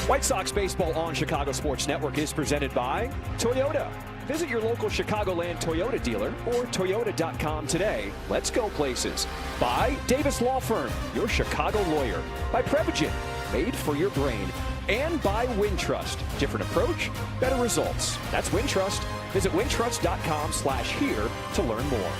White Sox baseball on Chicago Sports Network is presented by Toyota. Visit your local Chicagoland Toyota dealer or Toyota.com today. Let's go places. By Davis Law Firm, your Chicago lawyer. By Prevagen, made for your brain. And by Wintrust. Different approach, better results. That's Wintrust. Visit wintrust.com/here to learn more.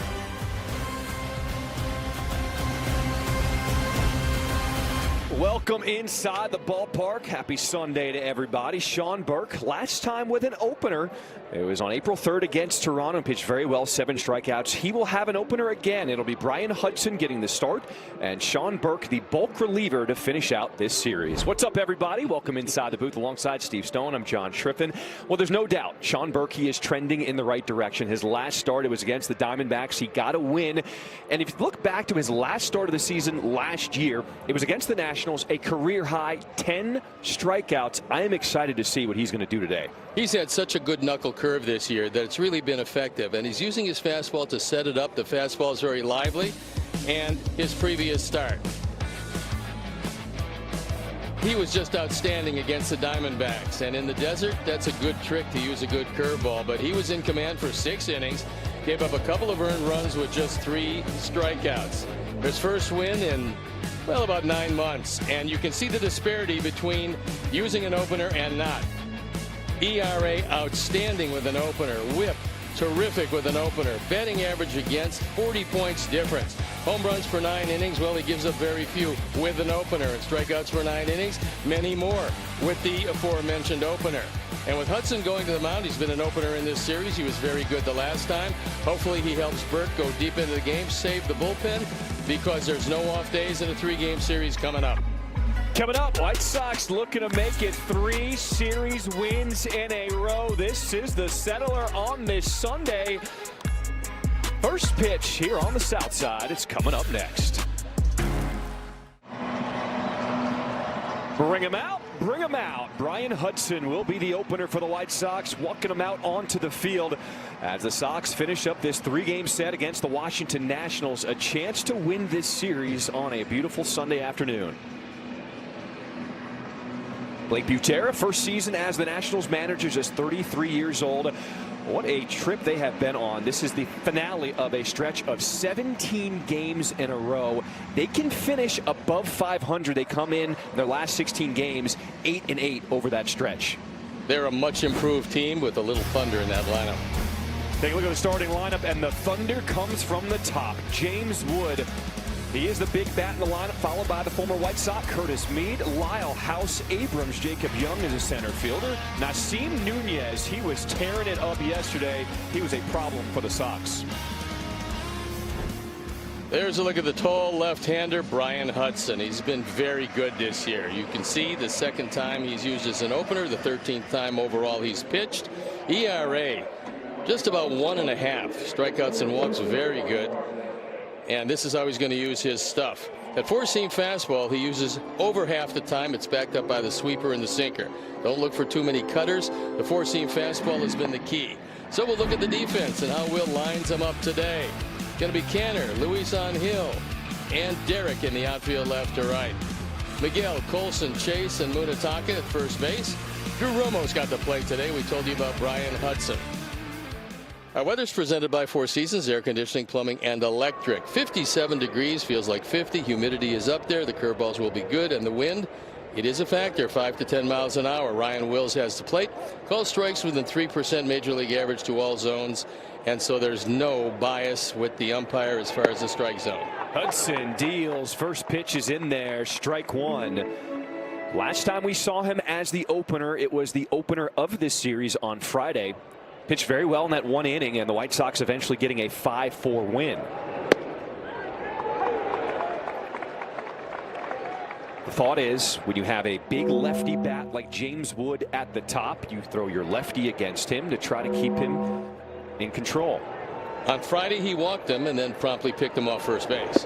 Welcome inside the ballpark. Happy Sunday to everybody. Sean Burke, last time with an opener. It was on April 3rd against Toronto. Pitched very well, 7 strikeouts. He will have an opener again. It'll be Brian Hudson getting the start, and Sean Burke, the bulk reliever, to finish out this series. What's up, everybody? Welcome inside the booth alongside Steve Stone. I'm John Schriffen. Well, there's no doubt Sean Burke, he is trending in the right direction. His last start, it was against the Diamondbacks. He got a win. And if you look back to his last start of the season last year, it was against the Nationals, a career high 10 strikeouts. I am excited to see what he's going to do today. He's had such a good knuckle curve this year that it's really been effective, and he's using his fastball to set it up. The fastball is very lively, and his previous start, he was just outstanding against the Diamondbacks. And in the desert, that's a good trick to use a good curveball. But he was in command for 6 innings, gave up a couple of earned runs with just 3 strikeouts. His first win in, well, about 9 months. And you can see the disparity between using an opener and not. ERA outstanding with an opener. WHIP terrific with an opener. Batting average against, 40 points difference. Home runs for 9 innings, well, he gives up very few with an opener. And strikeouts for 9 innings, many more with the aforementioned opener. And with Hudson going to the mound, he's been an opener in this series. He was very good the last time. Hopefully he helps Burke go deep into the game, save the bullpen, because there's no off days in a 3-game series coming up. Coming up, White Sox looking to make it 3 series wins in a row. This is the settler on this Sunday. First pitch here on the south side. It's coming up next. Bring him out. Bring him out. Brian Hudson will be the opener for the White Sox, walking him out onto the field as the Sox finish up this 3-game set against the Washington Nationals. A chance to win this series on a beautiful Sunday afternoon. Blake Butera, first season as the Nationals manager, just 33 years old. What a trip they have been on. This is the finale of a stretch of 17 games in a row. They can finish above 500. They come in their last 16 games 8-8 over that stretch. They're a much improved team with a little thunder in that lineup. Take a look at the starting lineup, and the thunder comes from the top. James Wood, he is the big bat in the lineup, followed by the former White Sox Curtis Mead, Lyle House Abrams. Jacob Young is a center fielder. Nasim Nunez, he was tearing it up yesterday. He was a problem for the Sox. There's a look at the tall left-hander Brian Hudson. He's been very good this year. You can see the 2nd time he's used as an opener, the 13th time overall he's pitched. ERA just about 1.5. Strikeouts and walks very good. And this is how he's going to use his stuff. That 4-seam fastball he uses over half the time. It's backed up by the sweeper and the sinker. Don't look for too many cutters. The 4-seam fastball has been the key. So we'll look at the defense and how Will lines them up today. Going to be Canner, Luis Angel, and Derek in the outfield left to right. Miguel, Colson, Chase, and Munataka at first base. Drew Romo's got the play today. We told you about Brian Hudson. Our weather's presented by Four Seasons Air Conditioning, Plumbing, and Electric. 57 degrees, feels like 50. Humidity is up there. The curveballs will be good, and the wind, it is a factor, 5 to 10 miles an hour. Ryan Wills has the plate. Calls strikes within 3% Major League average to all zones, and so there's no bias with the umpire as far as the strike zone. Hudson deals. First pitch is in there. Strike 1. Last time we saw him as the opener, it was the opener of this series on Friday. Pitched very well in that 1 inning, and the White Sox eventually getting a 5-4 win. The thought is, when you have a big lefty bat like James Wood at the top, you throw your lefty against him to try to keep him in control. On Friday, he walked him and then promptly picked him off first base.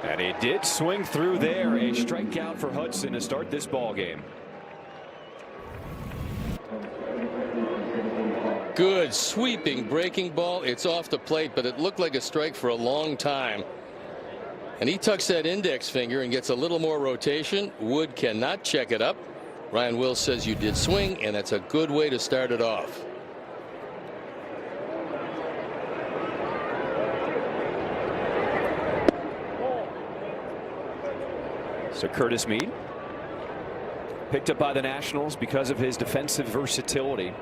And he did swing through there. A strikeout for Hudson to start this ball game. Good sweeping breaking ball. It's off the plate, but it looked like a strike for a long time. And he tucks that index finger and gets a little more rotation. Wood cannot check it up. Ryan Wills says you did swing, and that's a good way to start it off. So Curtis Mead, picked up by the Nationals because of his defensive versatility.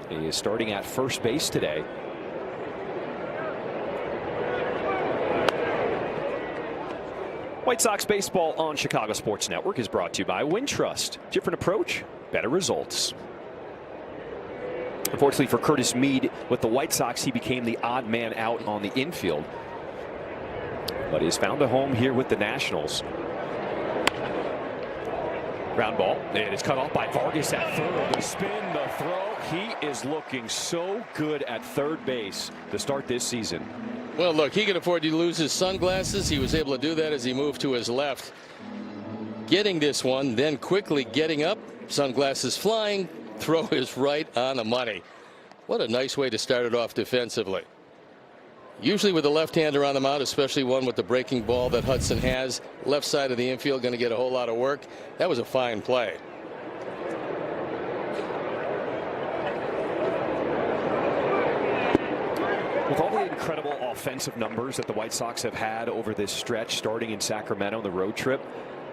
He is starting at first base today. White Sox baseball on Chicago Sports Network is brought to you by Wintrust. Different approach, better results. Unfortunately for Curtis Mead, with the White Sox, he became the odd man out on the infield. But he's found a home here with the Nationals. Ground ball, and it's cut off by Vargas at third. The spin, the throw. He is looking so good at third base to start this season. Well, look, he could afford to lose his sunglasses. He was able to do that as he moved to his left. Getting this one, then quickly getting up, sunglasses flying, throw is right on the money. What a nice way to start it off defensively. Usually with a left-hander on the mound, especially one with the breaking ball that Hudson has, left side of the infield going to get a whole lot of work. That was a fine play. With all the incredible offensive numbers that the White Sox have had over this stretch, starting in Sacramento on the road trip,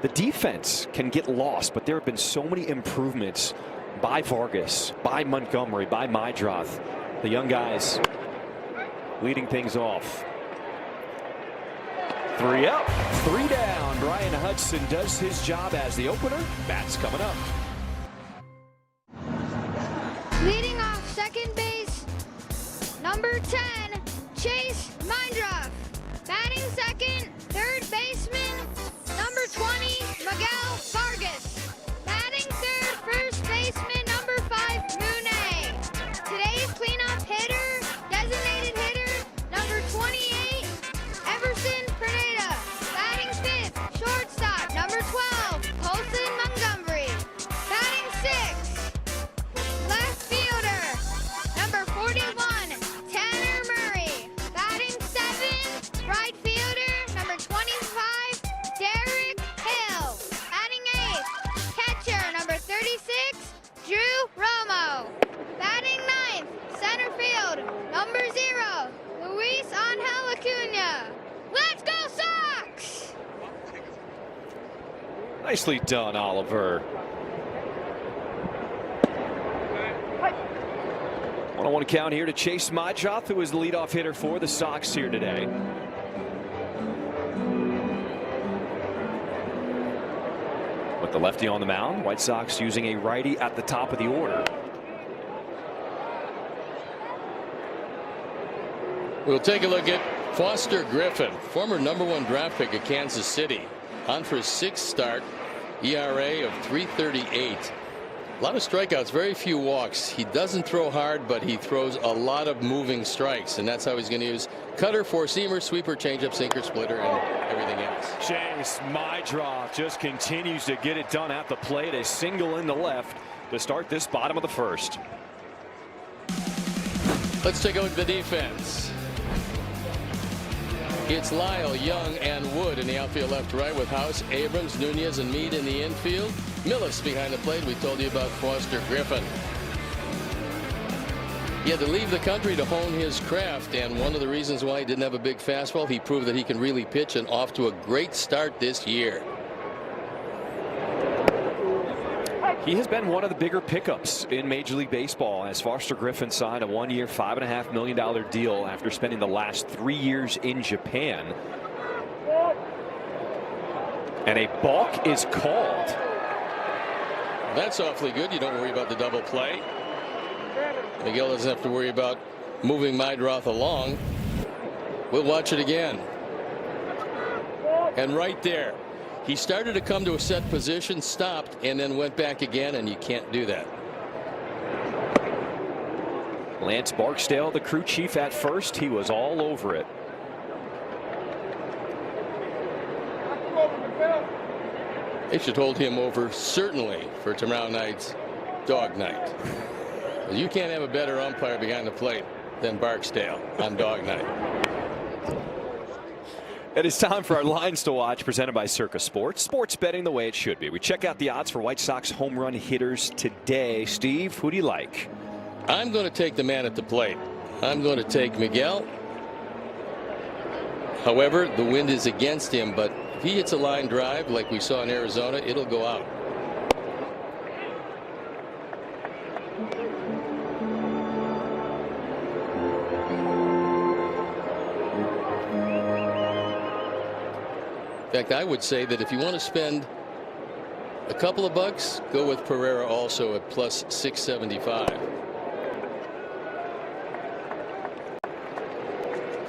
the defense can get lost, but there have been so many improvements by Vargas, by Montgomery, by Meidroth. The young guys leading things off. 3 up, 3 down. Brian Hudson does his job as the opener. Bats coming up. Leading off second base, number 10, Chase Meidroth. Batting second, third baseman, number 20, Miguel Vargas. Batting third, first baseman, number 5, Mooney. Today's cleanup hitter, designated hitter, number 28, Everson Pineda. Batting fifth, shortstop, number 12, Colson Montgomery. Batting sixth, left fielder, number 41, Tanner Murray. Batting seventh, right fielder, number 25, Derek Hill. Batting eighth, catcher, number 36, Drew Romo. Batting ninth, center field, number 0, Luis Angel Acuna. Let's go Sox! Nicely done, Oliver. 1-1 count here to Chase Meidroth, who is the leadoff hitter for the Sox here today. With the lefty on the mound, White Sox using a righty at the top of the order. We'll take a look at Foster Griffin, former #1 draft pick of Kansas City, on for his 6th start, ERA of 3.38. A lot of strikeouts, very few walks. He doesn't throw hard, but he throws a lot of moving strikes, and that's how he's going to use cutter, four-seamer, sweeper, changeup, sinker, splitter, and everything else. Chase Meidroth just continues to get it done at the plate. A single in the left to start this bottom of the first. Let's take a look at the defense. It's Lyle, Young, and Wood in the outfield left to right, with House, Abrams, Nunez, and Mead in the infield. Millis behind the plate. We told you about Foster Griffin. He had to leave the country to hone his craft, and one of the reasons why he didn't have a big fastball, he proved that he can really pitch, and off to a great start this year. He has been one of the bigger pickups in Major League Baseball, as Foster Griffin signed a 1-year, $5.5 million deal after spending the last 3 years in Japan. And a balk is called. That's awfully good. You don't worry about the double play. Miguel doesn't have to worry about moving Meidroth along. We'll watch it again. And right there, he started to come to a set position, stopped, and then went back again, and you can't do that. Lance Barksdale, the crew chief at first. He was all over it. They should hold him over, certainly, for tomorrow night's dog night. You can't have a better umpire behind the plate than Barksdale on dog night. It is time for our lines to watch, presented by Circa Sports. Sports betting the way it should be. We check out the odds for White Sox home run hitters today. Steve, who do you like? I'm going to take the man at the plate. I'm going to take Miguel. However, the wind is against him, but if he hits a line drive like we saw in Arizona, it'll go out. In fact, I would say that if you want to spend a couple of bucks, go with Pereira also at plus 675.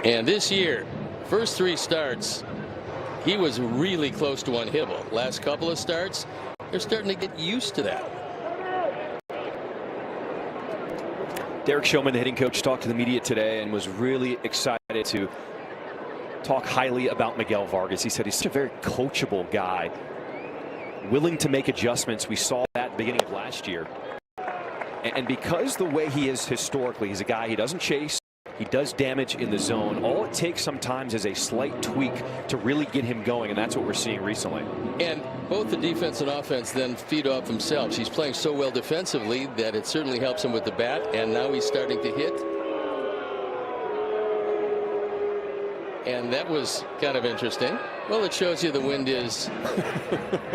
And this year, first 3 starts, he was really close to unhittable. Last couple of starts, they're starting to get used to that. Derek Showman, the hitting coach, talked to the media today and was really excited to talk highly about Miguel Vargas. He said he's such a very coachable guy, willing to make adjustments. We saw that at the beginning of last year. And because the way he is historically, he's a guy, he doesn't chase. He does damage in the zone. All it takes sometimes is a slight tweak to really get him going, and that's what we're seeing recently. And both the defense and offense then feed off themselves. He's playing so well defensively that it certainly helps him with the bat, and now he's starting to hit. And that was kind of interesting. Well, it shows you the wind is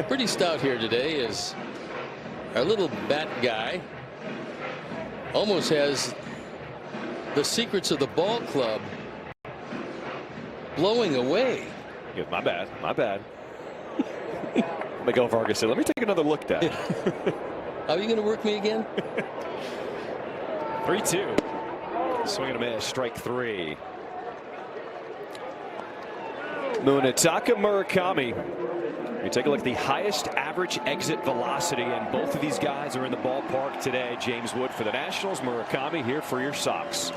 pretty stout here today, as our little bat guy almost has the secrets of the ball club blowing away. Yeah, my bad. My bad. Miguel Vargas said, let me take another look, Dad. How are you going to work me again? 3-2. Swing and a miss. Strike 3. Munetaka Murakami. You take a look at the highest average exit velocity, and both of these guys are in the ballpark today. James Wood for the Nationals, Murakami here for your Sox.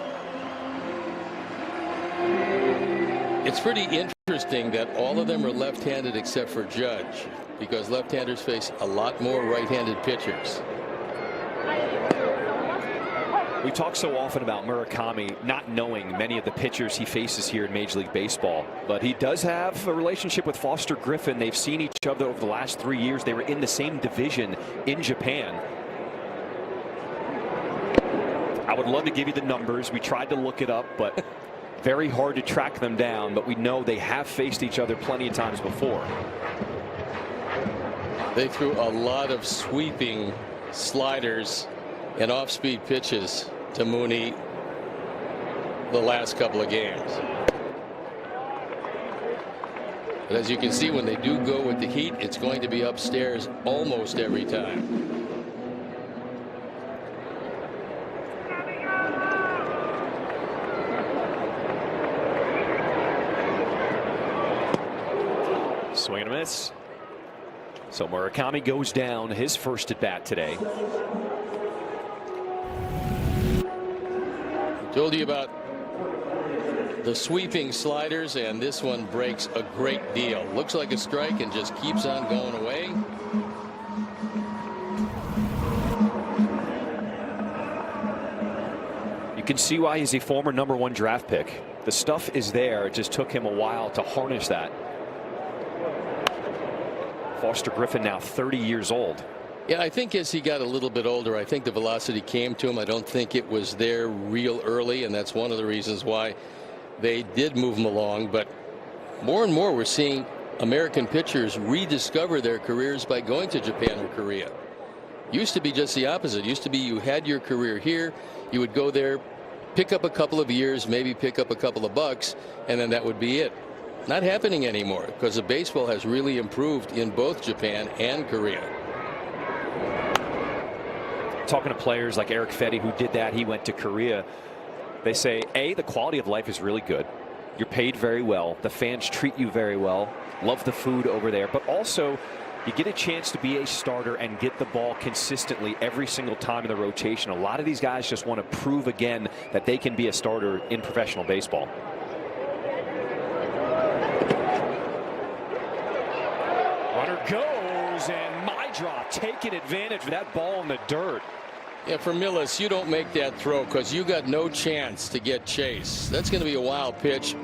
It's pretty interesting that all of them are left-handed except for Judge, because left-handers face a lot more right-handed pitchers. We talk so often about Murakami not knowing many of the pitchers he faces here in Major League Baseball, but he does have a relationship with Foster Griffin. They've seen each other over the last 3 years. They were in the same division in Japan. I would love to give you the numbers. We tried to look it up, but very hard to track them down. But we know they have faced each other plenty of times before. They threw a lot of sweeping sliders and off-speed pitches to Mooney the last couple of games. But as you can see, when they do go with the heat, it's going to be upstairs almost every time. Swing and a miss. So Murakami goes down, his first at bat today. Told you about the sweeping sliders, and this one breaks a great deal. Looks like a strike and just keeps on going away. You can see why he's a former #1 draft pick. The stuff is there. It just took him a while to harness that. Foster Griffin now 30 years old. Yeah, I think as he got a little bit older, I think the velocity came to him. I don't think it was there real early, and that's one of the reasons why they did move him along. But more and more we're seeing American pitchers rediscover their careers by going to Japan or Korea. Used to be just the opposite. Used to be you had your career here, you would go there, pick up a couple of years, maybe pick up a couple of bucks, and then that would be it. Not happening anymore, because the baseball has really improved in both Japan and Korea. Talking to players like Eric Fetty, who did that, he went to Korea. They say, A, the quality of life is really good. You're paid very well. The fans treat you very well. Love the food over there. But also, you get a chance to be a starter and get the ball consistently every single time in the rotation. A lot of these guys just want to prove again that they can be a starter in professional baseball. Runner goes, and my drop taking advantage of that ball in the dirt. Yeah, for Millis, you don't make that throw because you got no chance to get Chase. That's going to be a wild pitch.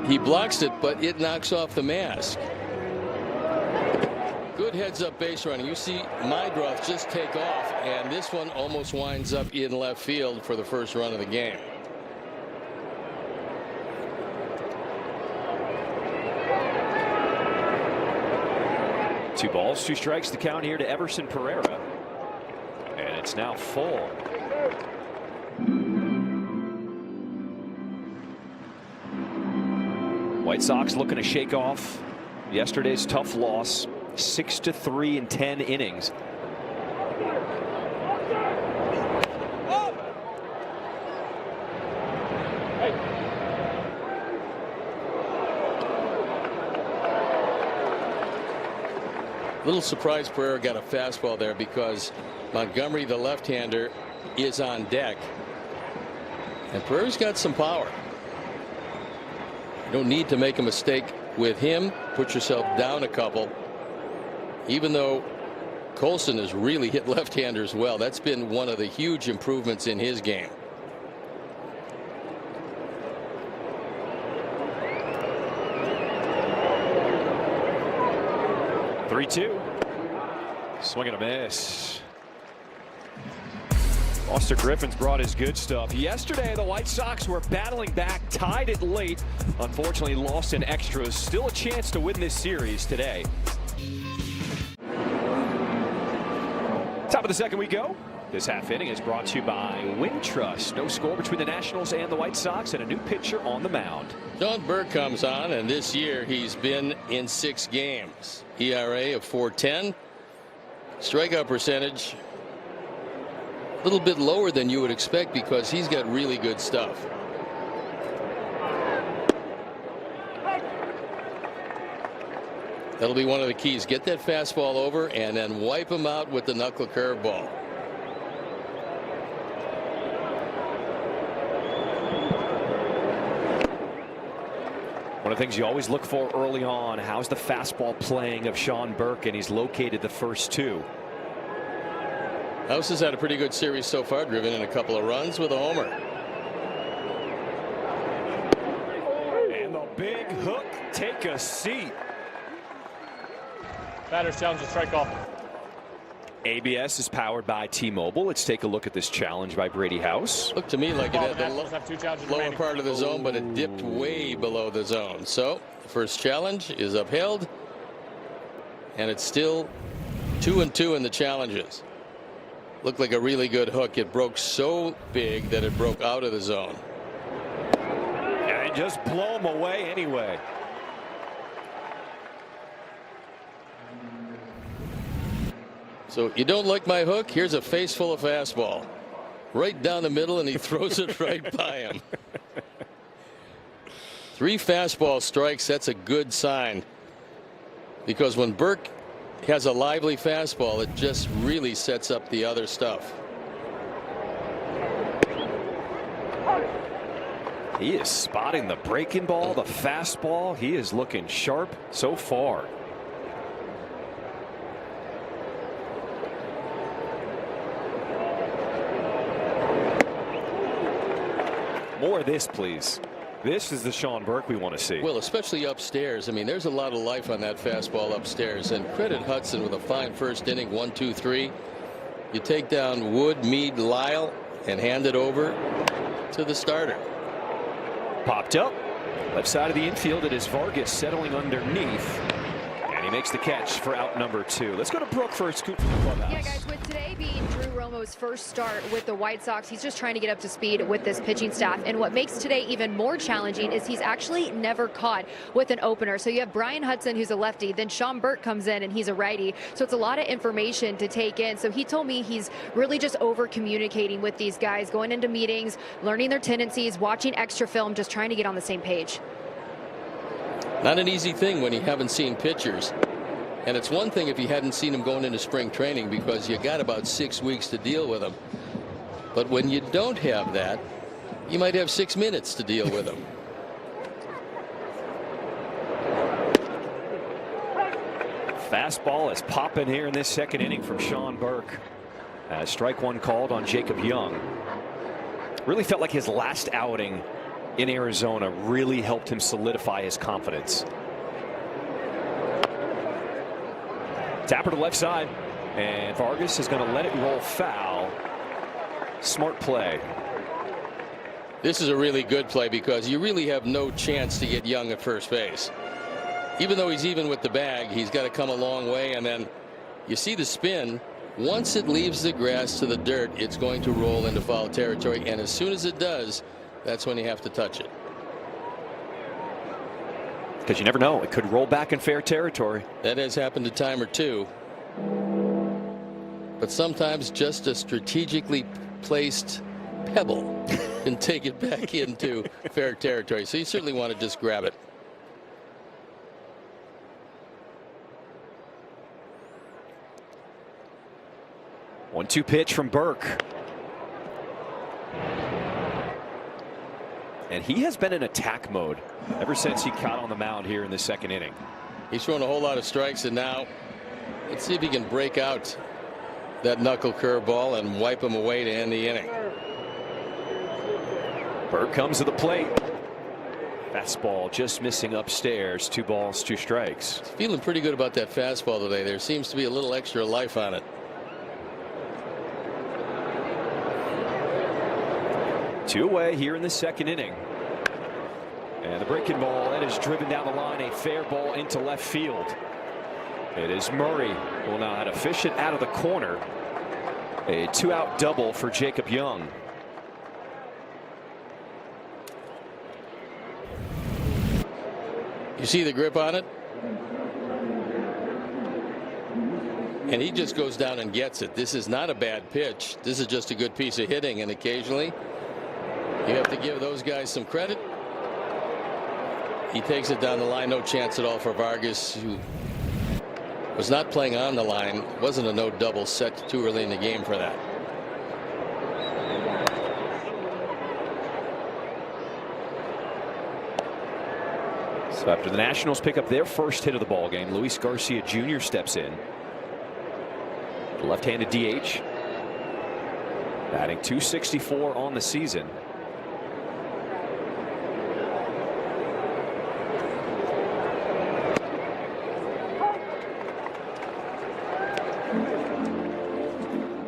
He blocks it, but it knocks off the mask. Good heads-up base running. You see Meindroth just take off, and this one almost winds up in left field for the first run of the game. Two balls, two strikes, the count here to Everson Pereira. And it's now full. White Sox looking to shake off yesterday's tough loss, 6-3 in 10 innings. Little surprise Pereira got a fastball there because Montgomery, the left-hander, is on deck. And Pereira's got some power. You don't need to make a mistake with him. Put yourself down a couple. Even though Colson has really hit left-handers well, that's been one of the huge improvements in his game. Three-two. Swing and a miss. Buster Griffin's brought his good stuff. Yesterday, the White Sox were battling back, tied it late. Unfortunately, lost in extras. Still a chance to win this series today. Top of the second we go. This half inning is brought to you by Wintrust. No score between the Nationals and the White Sox, and a new pitcher on the mound. Sean Burke comes on, and this year he's been in 6 games. ERA of 4.10. Strikeout percentage a little bit lower than you would expect because he's got really good stuff. That'll be one of the keys. Get that fastball over and then wipe him out with the knuckle curveball. One of the things you always look for early on, how's the fastball playing of Sean Burke, and he's located the first 2. House has had a pretty good series so far, driven in a couple of runs with a homer. And the big hook, take a seat. Batters challenge, a strike call. ABS is powered by T-Mobile. Let's take a look at this challenge by Brady House. Looked to me like it had the lower remaining. part of the zone, but it dipped way below the zone. So the first challenge is upheld, and it's still 2-2 in the challenges. Looked like a really good hook. It broke so big that it broke out of the zone. And just blow him away anyway. So you don't like my hook? Here's a face full of fastball. Right down the middle, and he throws it right by him. 3 fastball strikes, that's a good sign. Because when Burke has a lively fastball, it just really sets up the other stuff. He is spotting the breaking ball, the fastball. He is looking sharp so far. More of this, please. This is the Sean Burke we want to see. Well, especially upstairs. I mean, there's a lot of life on that fastball upstairs. And credit Hudson with a fine first inning, 1-2-3. You take down Wood, Mead, Lyle, and hand it over to the starter. Popped up. Left side of the infield. It is Vargas settling underneath. And he makes the catch for out number 2. Let's go to Brooke for a scoop from the clubhouse. Yeah, guys, with today being Drew Romo's first start with the White Sox, he's just trying to get up to speed with this pitching staff. And what makes today even more challenging is he's actually never caught with an opener. So you have Brian Hudson, who's a lefty, then Sean Burke comes in and he's a righty. So it's a lot of information to take in. So he told me he's really just over communicating with these guys, going into meetings, learning their tendencies, watching extra film, just trying to get on the same page. Not an easy thing when you haven't seen pitchers. And it's one thing if you hadn't seen him going into spring training because you got about 6 weeks to deal with him. But when you don't have that, you might have 6 minutes to deal with him. Fastball is popping here in this second inning from Sean Burke. Strike 1 called on Jacob Young. Really felt like his last outing in Arizona really helped him solidify his confidence. Tapper to left side, and Vargas is going to let it roll foul. Smart play. This is a really good play because you really have no chance to get Young at first base. Even though he's even with the bag, he's got to come a long way, and then you see the spin. Once it leaves the grass to the dirt, it's going to roll into foul territory, and as soon as it does, that's when you have to touch it. Because you never know, it could roll back in fair territory. That has happened a time or two. But sometimes just a strategically placed pebble can take it back into fair territory. So you certainly want to just grab it. One-two pitch from Burke. And he has been in attack mode ever since he caught on the mound here in the second inning. He's thrown a whole lot of strikes, and now let's see if he can break out that knuckle curveball and wipe him away to end the inning. Burke comes to the plate. Fastball just missing upstairs. 2 balls, 2 strikes. He's feeling pretty good about that fastball today. There seems to be a little extra life on it. 2 away here in the second inning. And the breaking ball that is driven down the line, a fair ball into left field. It is Murray who will now have to fish it out of the corner. A 2-out double for Jacob Young. You see the grip on it? And he just goes down and gets it. This is not a bad pitch. This is just a good piece of hitting, and occasionally you have to give those guys some credit. He takes it down the line. No chance at all for Vargas, who was not playing on the line. Wasn't a no double set too early in the game for that. So after the Nationals pick up their first hit of the ball game, Luis Garcia Jr. steps in. Left-handed DH. Batting .264 on the season.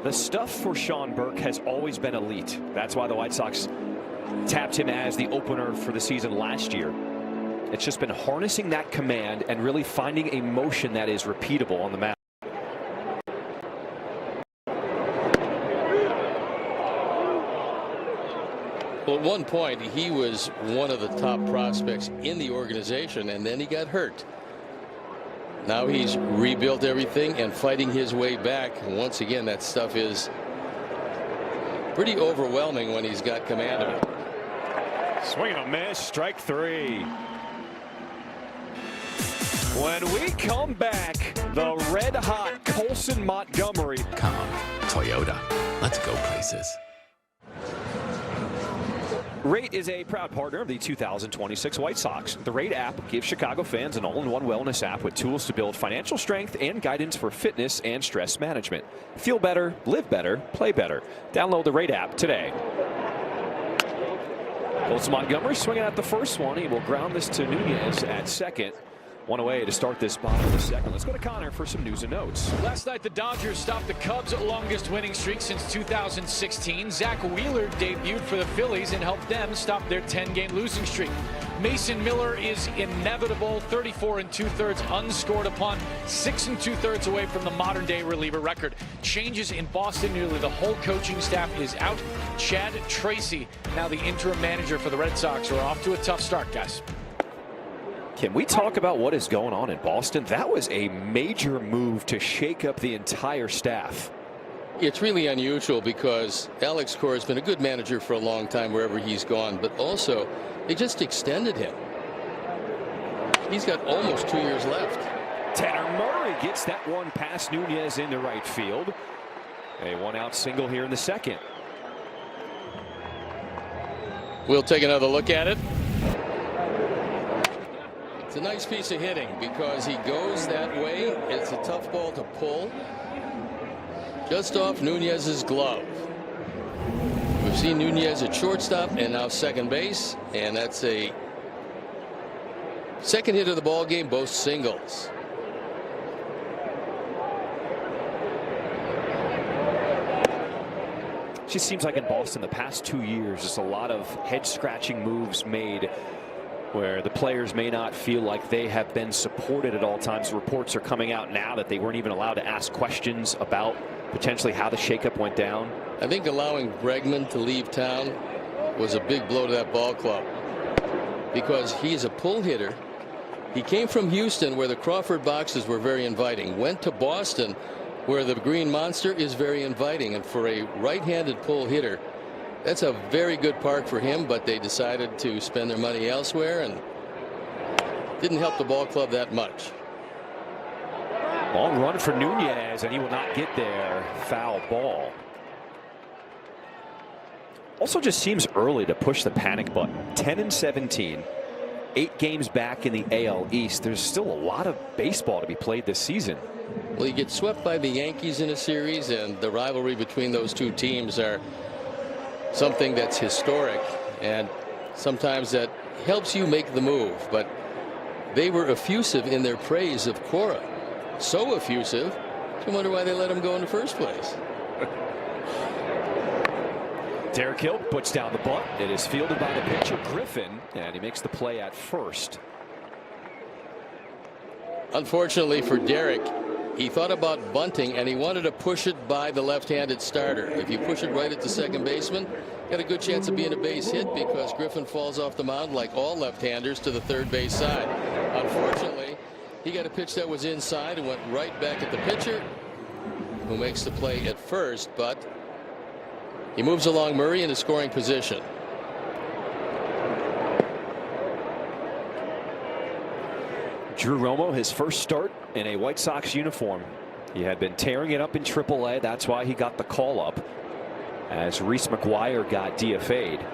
The stuff for Sean Burke has always been elite. That's why the White Sox tapped him as the opener for the season last year. It's just been harnessing that command and really finding a motion that is repeatable on the mound. Well, at one point he was one of the top prospects in the organization, and then he got hurt. Now he's rebuilt everything and fighting his way back. Once again, that stuff is pretty overwhelming when he's got command of it. Swing and a miss, strike 3. When we come back, the red hot Colson Montgomery. Come on, Toyota. Let's go places. Rate is a proud partner of the 2026 White Sox. The Rate app gives Chicago fans an all-in-one wellness app with tools to build financial strength and guidance for fitness and stress management. Feel better, live better, play better. Download the Rate app today. Colson Montgomery swinging at the first one. He will ground this to Nunez at second. 1 away to start this bottom of the second. Let's go to Connor for some news and notes. Last night, the Dodgers stopped the Cubs' longest winning streak since 2016. Zach Wheeler debuted for the Phillies and helped them stop their 10-game losing streak. Mason Miller is inevitable, 34 2/3 unscored upon, 6 2/3 away from the modern-day reliever record. Changes in Boston. Nearly the whole coaching staff is out. Chad Tracy, now the interim manager for the Red Sox, are off to a tough start, guys. Can we talk about what is going on in Boston? That was a major move to shake up the entire staff. It's really unusual because Alex Cora has been a good manager for a long time wherever he's gone, but also they just extended him. He's got almost 2 years left. Tanner Murray gets that one past Nunez into right field. A 1-out single here in the second. We'll take another look at it. It's a nice piece of hitting because he goes that way. It's a tough ball to pull. Just off Nunez's glove. It We've seen Nunez at shortstop and now second base, and that's a second hit of the ball game, both singles. Just seems like in Boston the past 2 years, just a lot of head-scratching moves made where the players may not feel like they have been supported at all times. Reports are coming out now that they weren't even allowed to ask questions about potentially how the shakeup went down. I think allowing Bregman to leave town was a big blow to that ball club, because he's a pull hitter. He came from Houston, where the Crawford boxes were very inviting, went to Boston, where the Green Monster is very inviting, and for a right-handed pull hitter, that's a very good park for him. But they decided to spend their money elsewhere and didn't help the ball club that much. Long run for Nunez, and he will not get there. Foul ball. Also just seems early to push the panic button. 10-17. 8 games back in the AL East. There's still a lot of baseball to be played this season. Well, you get swept by the Yankees in a series, and the rivalry between those two teams are something that's historic, and sometimes that helps you make the move. But they were effusive in their praise of Cora. So effusive, you wonder why they let him go in the first place. Derek Hill puts down the bunt. It is fielded by the pitcher Griffin, and he makes the play at first. Unfortunately for Derek, he thought about bunting, and he wanted to push it by the left-handed starter. If you push it right at the second baseman, got a good chance of being a base hit, because Griffin falls off the mound like all left-handers to the third base side. Unfortunately, he got a pitch that was inside and went right back at the pitcher, who makes the play at first, but he moves along Murray in a scoring position. Drew Romo, his first start in a White Sox uniform. He had been tearing it up in AAA. That's why he got the call up, as Reese McGuire got DFA'd.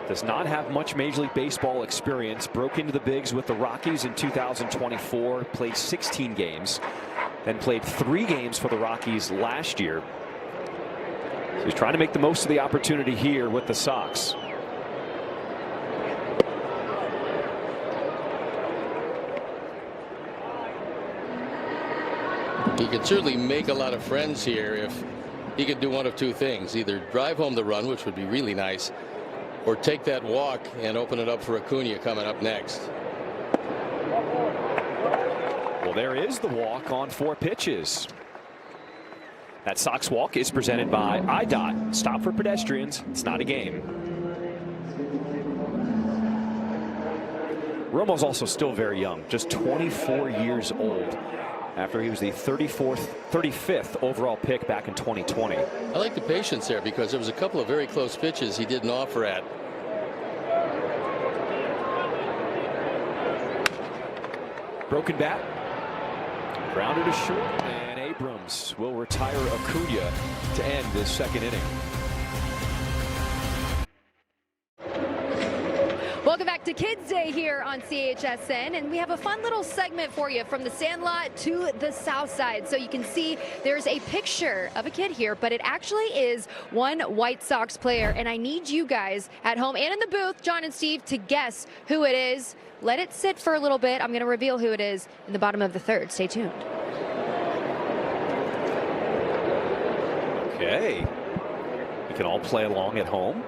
Does not have much Major League Baseball experience. Broke into the bigs with the Rockies in 2024. Played 16 games. Then played 3 games for the Rockies last year. So he's trying to make the most of the opportunity here with the Sox. He could certainly make a lot of friends here if he could do one of two things: either drive home the run, which would be really nice, or take that walk and open it up for Acuna coming up next. Well, there is the walk on 4 pitches. That Sox walk is presented by IDOT. Stop for pedestrians. It's not a game. Romo's also still very young, just 24 years old, after he was the 35th overall pick back in 2020. I like the patience there, because there was a couple of very close pitches he didn't offer at. Broken bat. Grounded to short, and Abrams will retire Acuna to end this second inning. Welcome back to Kids Day here on CHSN, and we have a fun little segment for you from the Sandlot to the South Side. So you can see there's a picture of a kid here, but it actually is one White Sox player, and I need you guys at home and in the booth, John and Steve, to guess who it is. Let it sit for a little bit. I'm going to reveal who it is in the bottom of the third. Stay tuned. Okay. We can all play along at home.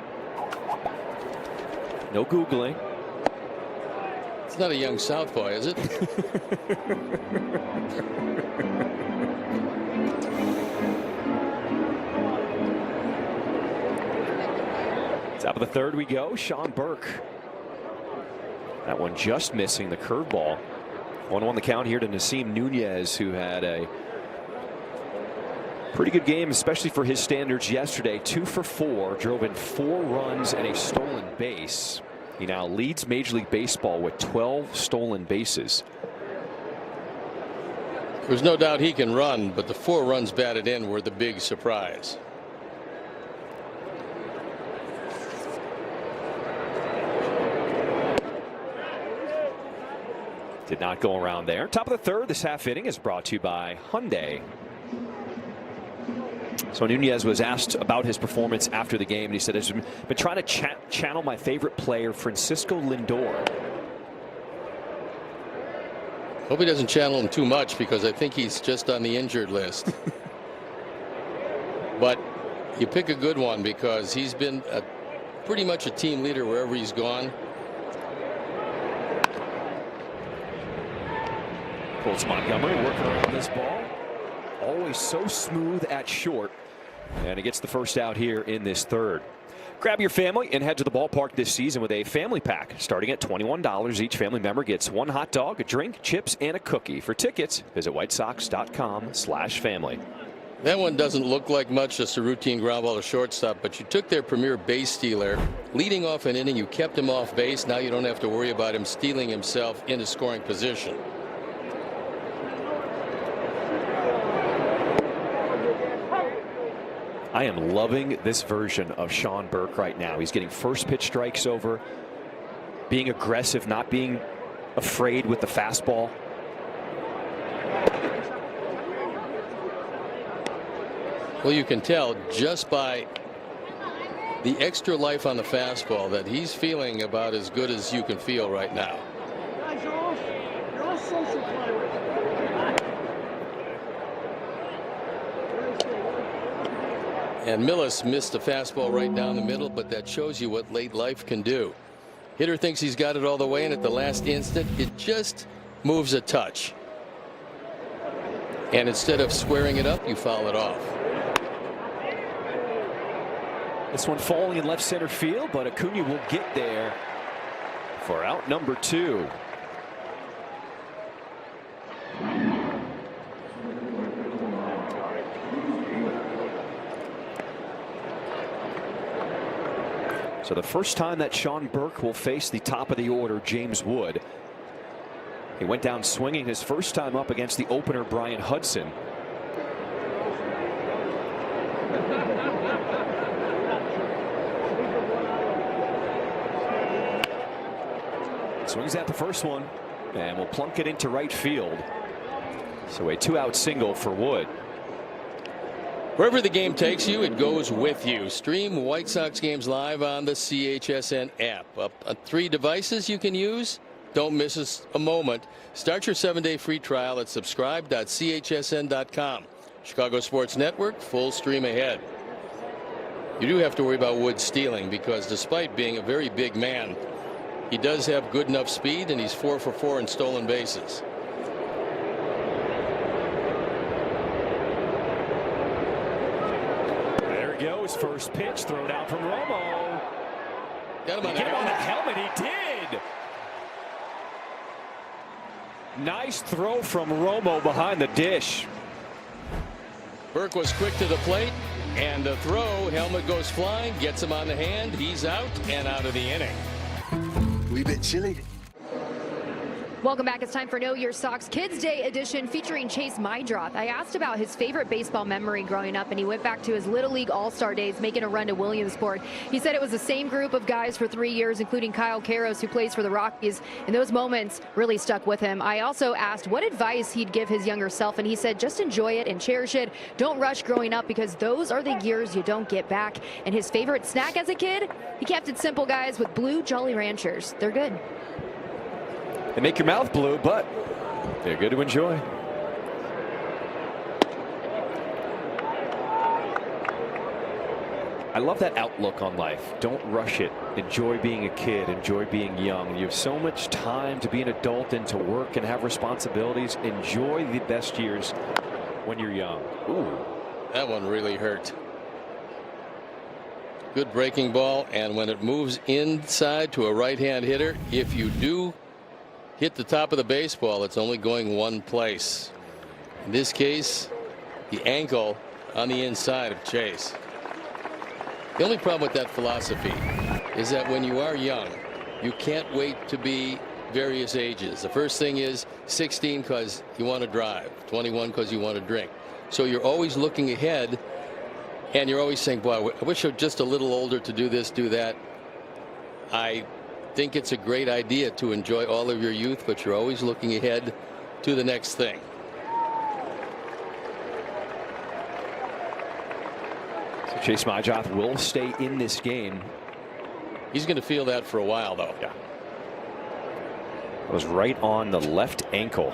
No Googling. It's not a young southpaw, is it? Top of the third we go. Sean Burke. That one just missing the curveball. 1-1 the count here to Nasim Nunez, who had a pretty good game, especially for his standards yesterday. 2 for 4, drove in 4 runs and a stolen base. He now leads Major League Baseball with 12 stolen bases. There's no doubt he can run, but the 4 runs batted in were the big surprise. Did not go around there. Top of the third, this half inning is brought to you by Hyundai. So Nunez was asked about his performance after the game, and he said, I've been trying to channel my favorite player, Francisco Lindor. Hope he doesn't channel him too much, because I think he's just on the injured list. But you pick a good one, because he's been pretty much a team leader wherever he's gone. Colts Montgomery working around this ball. Always so smooth at short. And he gets the first out here in this third. Grab your family and head to the ballpark this season with a family pack. Starting at $21, each family member gets one hot dog, a drink, chips, and a cookie. For tickets, visit whitesox.com/family. That one doesn't look like much, just a routine ground ball to shortstop, but you took their premier base stealer, leading off an inning, you kept him off base. Now you don't have to worry about him stealing himself into scoring position. I am loving this version of Sean Burke right now. He's getting first pitch strikes over, being aggressive, not being afraid with the fastball. Well, you can tell just by the extra life on the fastball that he's feeling about as good as you can feel right now. And Millis missed a fastball right down the middle, but that shows you what late life can do. Hitter thinks he's got it all the way, and at the last instant, it just moves a touch. And instead of squaring it up, you foul it off. This one falling in left center field, but Acuna will get there for out number 2. So the first time that Sean Burke will face the top of the order, James Wood. He went down swinging his first time up against the opener, Brian Hudson. Swings at the first one and will plunk it into right field. So a 2-out single for Wood. Wherever the game takes you, it goes with you. Stream White Sox games live on the CHSN app. Up on 3 devices you can use. Don't miss a moment. Start your 7-day free trial at subscribe.chsn.com. Chicago Sports Network, full stream ahead. You do have to worry about Wood stealing, because despite being a very big man, he does have good enough speed, and he's 4 for 4 in stolen bases. Goes first pitch, thrown out from Romo. Got him on Get him on the helmet. He did. Nice throw from Romo behind the dish. Burke was quick to the plate, and the throw, helmet goes flying, gets him on the hand. He's out and out of the inning. We bit chilly. Welcome back. It's time for Know Your Sox Kids Day edition featuring Chase Meindroth. I asked about his favorite baseball memory growing up, and he went back to his Little League All-Star days, making a run to Williamsport. He said it was the same group of guys for 3 years, including Kyle Karros, who plays for the Rockies, and those moments really stuck with him. I also asked what advice he'd give his younger self, and he said just enjoy it and cherish it. Don't rush growing up, because those are the years you don't get back. And his favorite snack as a kid? He kept it simple, guys, with Blue Jolly Ranchers. They're good. They make your mouth blue, but they're good to enjoy. I love that outlook on life. Don't rush it. Enjoy being a kid. Enjoy being young. You have so much time to be an adult and to work and have responsibilities. Enjoy the best years when you're young. Ooh. That one really hurt. Good breaking ball, and when it moves inside to a right-hand hitter, if you do hit the top of the baseball, it's only going one place. In this case, the ankle on the inside of Chase. The only problem with that philosophy is that when you are young, you can't wait to be various ages. The first thing is 16 because you want to drive, 21 because you want to drink. So you're always looking ahead, and you're always saying, boy, I wish I was just a little older to do this, do that. I think it's a great idea to enjoy all of your youth, but you're always looking ahead to the next thing. So Chase Majoff will stay in this game. He's going to feel that for a while, though. Yeah. It was right on the left ankle.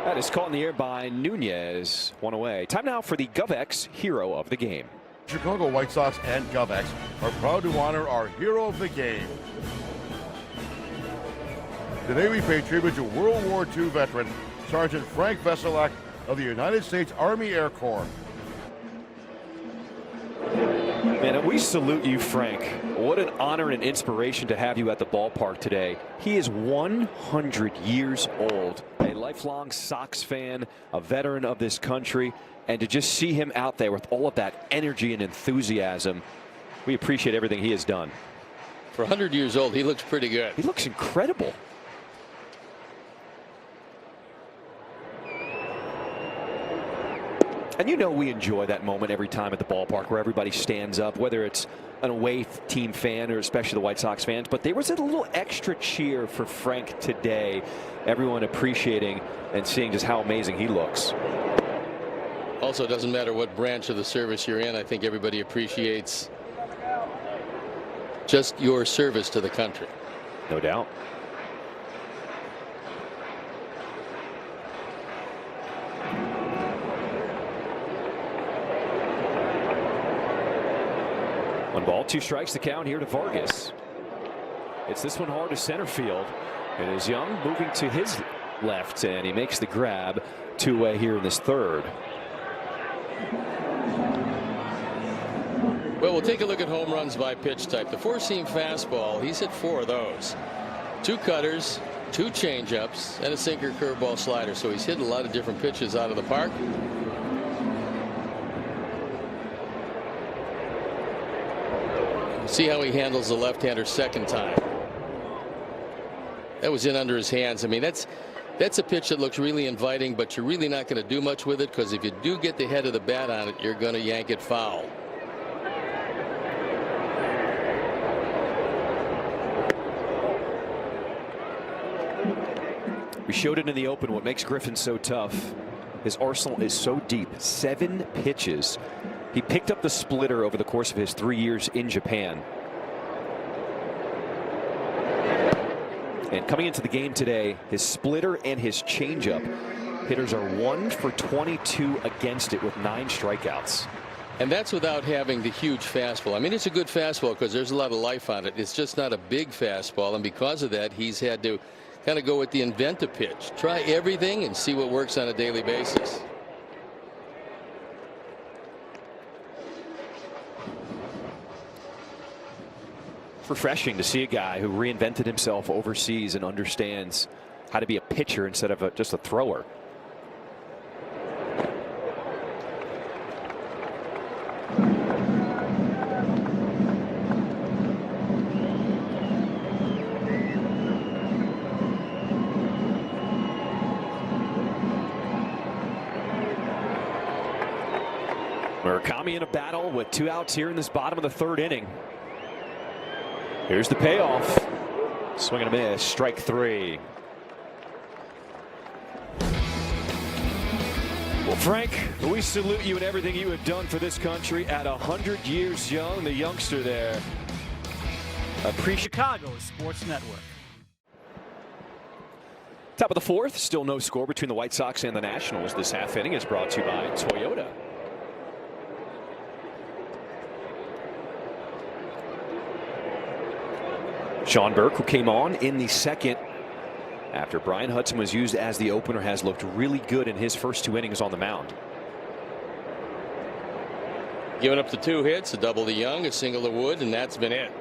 That is caught in the air by Nunez. One away. Time now for the GovX hero of the game. Chicago White Sox and GovX are proud to honor our hero of the game. Today we pay tribute to World War II veteran Sergeant Frank Veselak of the United States Army Air Corps. Man, we salute you, Frank. What an honor and inspiration to have you at the ballpark today. He is 100 years old, a lifelong Sox fan, a veteran of this country, and to just see him out there with all of that energy and enthusiasm, we appreciate everything he has done. For 100 years old, he looks pretty good. He looks incredible. And you know we enjoy that moment every time at the ballpark where everybody stands up, whether it's an away team fan or especially the White Sox fans. But there was a little extra cheer for Frank today. Everyone appreciating and seeing just how amazing he looks. Also, it doesn't matter what branch of the service you're in. I think everybody appreciates just your service to the country. No doubt. One ball, two strikes to count here to Vargas. It's this one hard to center field. It is Young moving to his left, and he makes the grab two-way here in this third. Well, we'll take a look at home runs by pitch type. The four-seam fastball, he's hit 4 of those. 2 cutters, 2 changeups, and a sinker, curveball, slider. So he's hit a lot of different pitches out of the park. See how he handles the left-hander second time. That was in under his hands. I mean, that's a pitch that looks really inviting, but you're really not going to do much with it, because if you do get the head of the bat on it, you're going to yank it foul. We showed it in the open. What makes Griffin so tough, his arsenal is so deep. 7 pitches. He picked up the splitter over the course of his 3 years in Japan. And coming into the game today, his splitter and his changeup, hitters are 1 for 22 against it with 9 strikeouts. And that's without having the huge fastball. I mean, it's a good fastball because there's a lot of life on it. It's just not a big fastball, and because of that, he's had to kind of go with the inventive pitch. Try everything and see what works on a daily basis. Refreshing to see a guy who reinvented himself overseas and understands how to be a pitcher instead of just a thrower. Murakami in a battle with 2 outs here in this bottom of the 3rd inning. Here's the payoff. Swing and a miss. Strike 3. Well, Frank, we salute you and everything you have done for this country at 100 years young. The youngster there. Appreciate Chicago Sports Network. Top of the 4th. Still no score between the White Sox and the Nationals. This half inning is brought to you by Toyota. Sean Burke, who came on in the 2nd after Brian Hudson was used as the opener, has looked really good in his first 2 innings on the mound. Giving up the 2 hits, a double to Young, a single to Wood, and that's been it.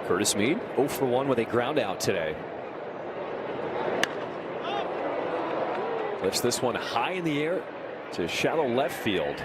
Curtis Mead 0 for 1 with a ground out today. Lifts this one high in the air to shallow left field.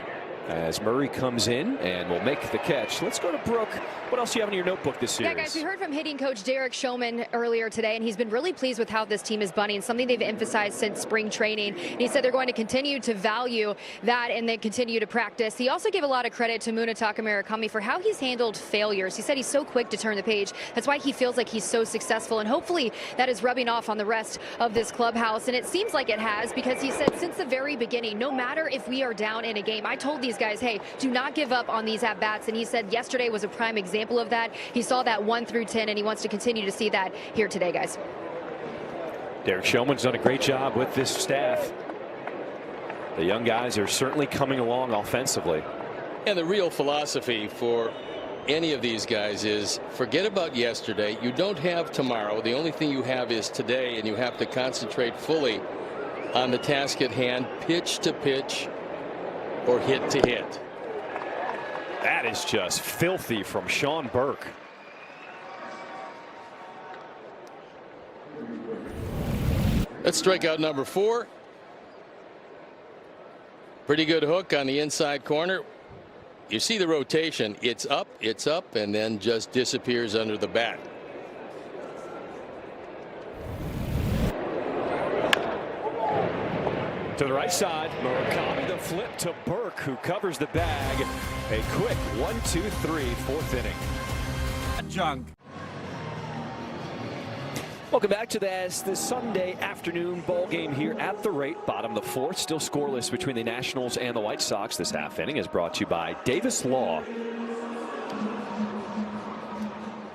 as Murray comes in and will make the catch. Let's go to Brooke. What else do you have in your notebook this series? Yeah, guys, we heard from hitting coach Derek Showman earlier today, and he's been really pleased with how this team is bunting, something they've emphasized since spring training. And he said they're going to continue to value that and then continue to practice. He also gave a lot of credit to Munetaka Murakami for how he's handled failures. He said he's so quick to turn the page. That's why he feels like he's so successful, and hopefully that is rubbing off on the rest of this clubhouse. And it seems like it has, because he said since the very beginning, no matter if we are down in a game, I told these guys, hey, do not give up on these at-bats. And he said yesterday was a prime example of that. He saw that 1 through 10, and he wants to continue to see that here today, guys. Derek Showman's done a great job with this staff. The young guys are certainly coming along offensively. And the real philosophy for any of these guys is forget about yesterday. You don't have tomorrow. The only thing you have is today, and you have to concentrate fully on the task at hand, pitch to pitch or hit to hit. That is just filthy from Sean Burke. That's strikeout number 4. Pretty good hook on the inside corner. You see the rotation. It's up, and then just disappears under the bat. To the right side, Murakami, the flip to Burke, who covers the bag. A quick 1-2-3, 4th inning. Junk. Welcome back to this Sunday afternoon ball game here at the rate. Bottom of the 4th, still scoreless between the Nationals and the White Sox. This half inning is brought to you by Davis Law.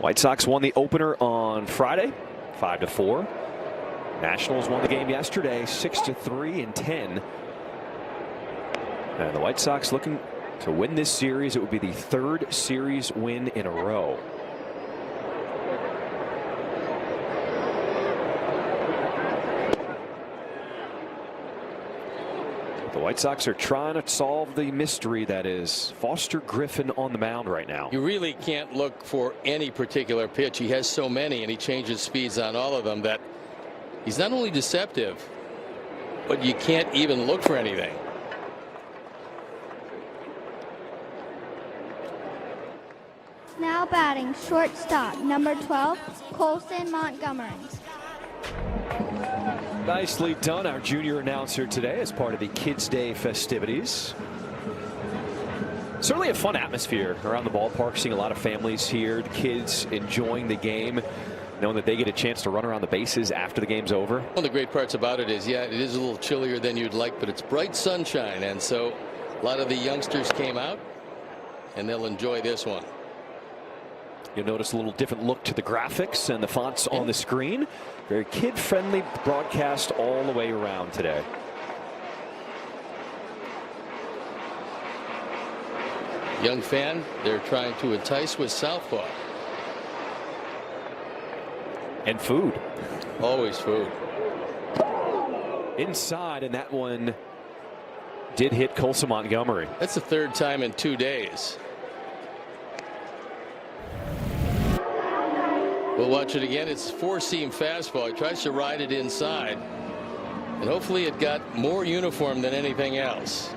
White Sox won the opener on Friday, 5-4. Nationals won the game yesterday, 6-3 in 10. And the White Sox looking to win this series. It would be the 3rd series win in a row. The White Sox are trying to solve the mystery that is Foster Griffin on the mound right now. You really can't look for any particular pitch. He has so many, and he changes speeds on all of them, that he's not only deceptive, but you can't even look for anything. Now batting shortstop, number 12, Colson Montgomery. Nicely done, our junior announcer today as part of the Kids Day festivities. Certainly a fun atmosphere around the ballpark, seeing a lot of families here, the kids enjoying the game, knowing that they get a chance to run around the bases after the game's over. One of the great parts about it is, yeah, it is a little chillier than you'd like, but it's bright sunshine, and so a lot of the youngsters came out, and they'll enjoy this one. You'll notice a little different look to the graphics and the fonts on the screen. Very kid-friendly broadcast all the way around today. Young fan they're trying to entice with southpaw. And food. Always food. Inside, and that one did hit Colson Montgomery. That's the 3rd time in 2 days. We'll watch it again. It's 4-seam fastball. He tries to ride it inside, and hopefully it got more uniform than anything else.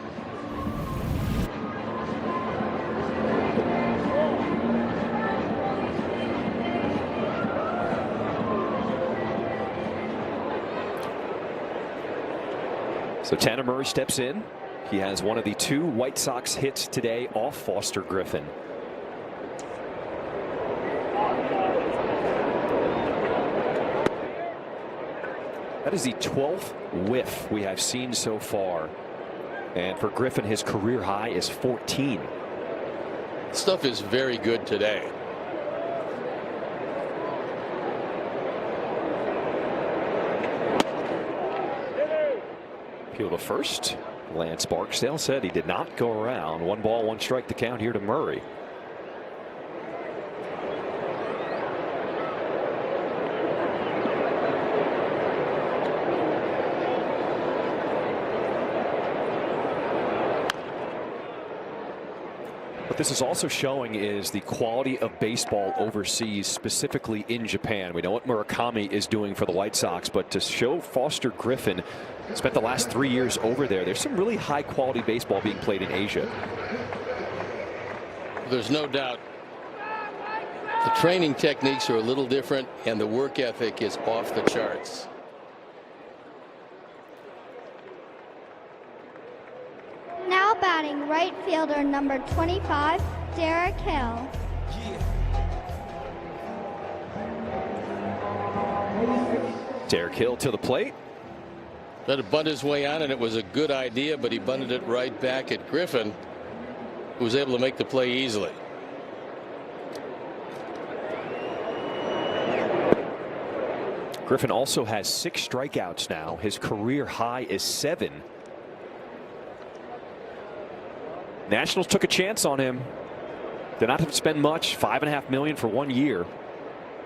So Tanner Murray steps in. He has one of the 2 White Sox hits today off Foster Griffin. That is the 12th whiff we have seen so far. And for Griffin, his career high is 14. Stuff is very good today. Appeal to first. Lance Barksdale said he did not go around. 1 ball, 1 strike to count here to Murray. What this is also showing is the quality of baseball overseas, specifically in Japan. We know what Murakami is doing for the White Sox, but to show Foster Griffin spent the last 3 years over there, there's some really high quality baseball being played in Asia. There's no doubt the training techniques are a little different and the work ethic is off the charts. Now batting right fielder number 25, Derek Hill. Derek Hill to the plate. Tried to bunt his way on, and it was a good idea, but he bunted it right back at Griffin, who was able to make the play easily. Griffin also has 6 strikeouts now. His career high is 7. Nationals took a chance on him. Did not have to spend much, $5.5 million for 1 year.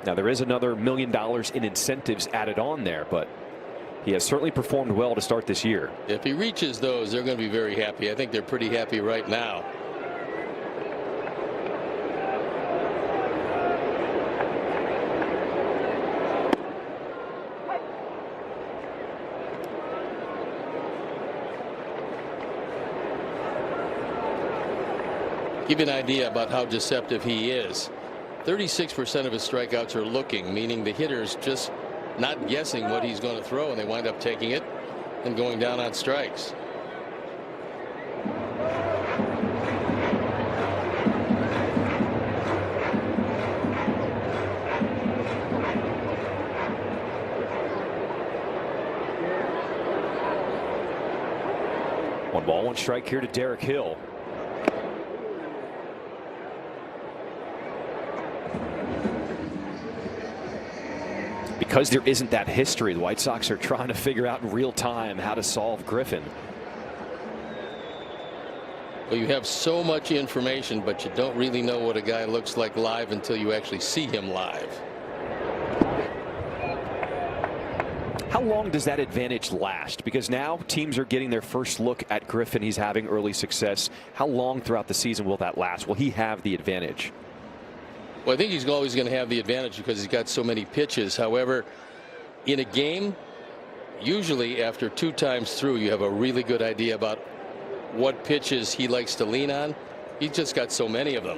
Now there is another $1 million in incentives added on there, but he has certainly performed well to start this year. If he reaches those, they're going to be very happy. I think they're pretty happy right now. Give you an idea about how deceptive he is. 36% of his strikeouts are looking, meaning the hitter's just not guessing what he's going to throw, and they wind up taking it and going down on strikes. One ball, 1 strike here to Derek Hill. Because there isn't that history, the White Sox are trying to figure out in real time how to solve Griffin. Well, you have so much information, but you don't really know what a guy looks like live until you actually see him live. How long does that advantage last? Because now teams are getting their first look at Griffin. He's having early success. How long throughout the season will that last? Will he have the advantage? Well, I think he's always going to have the advantage because he's got so many pitches. However, in a game, usually after 2 times through, you have a really good idea about what pitches he likes to lean on. He's just got so many of them.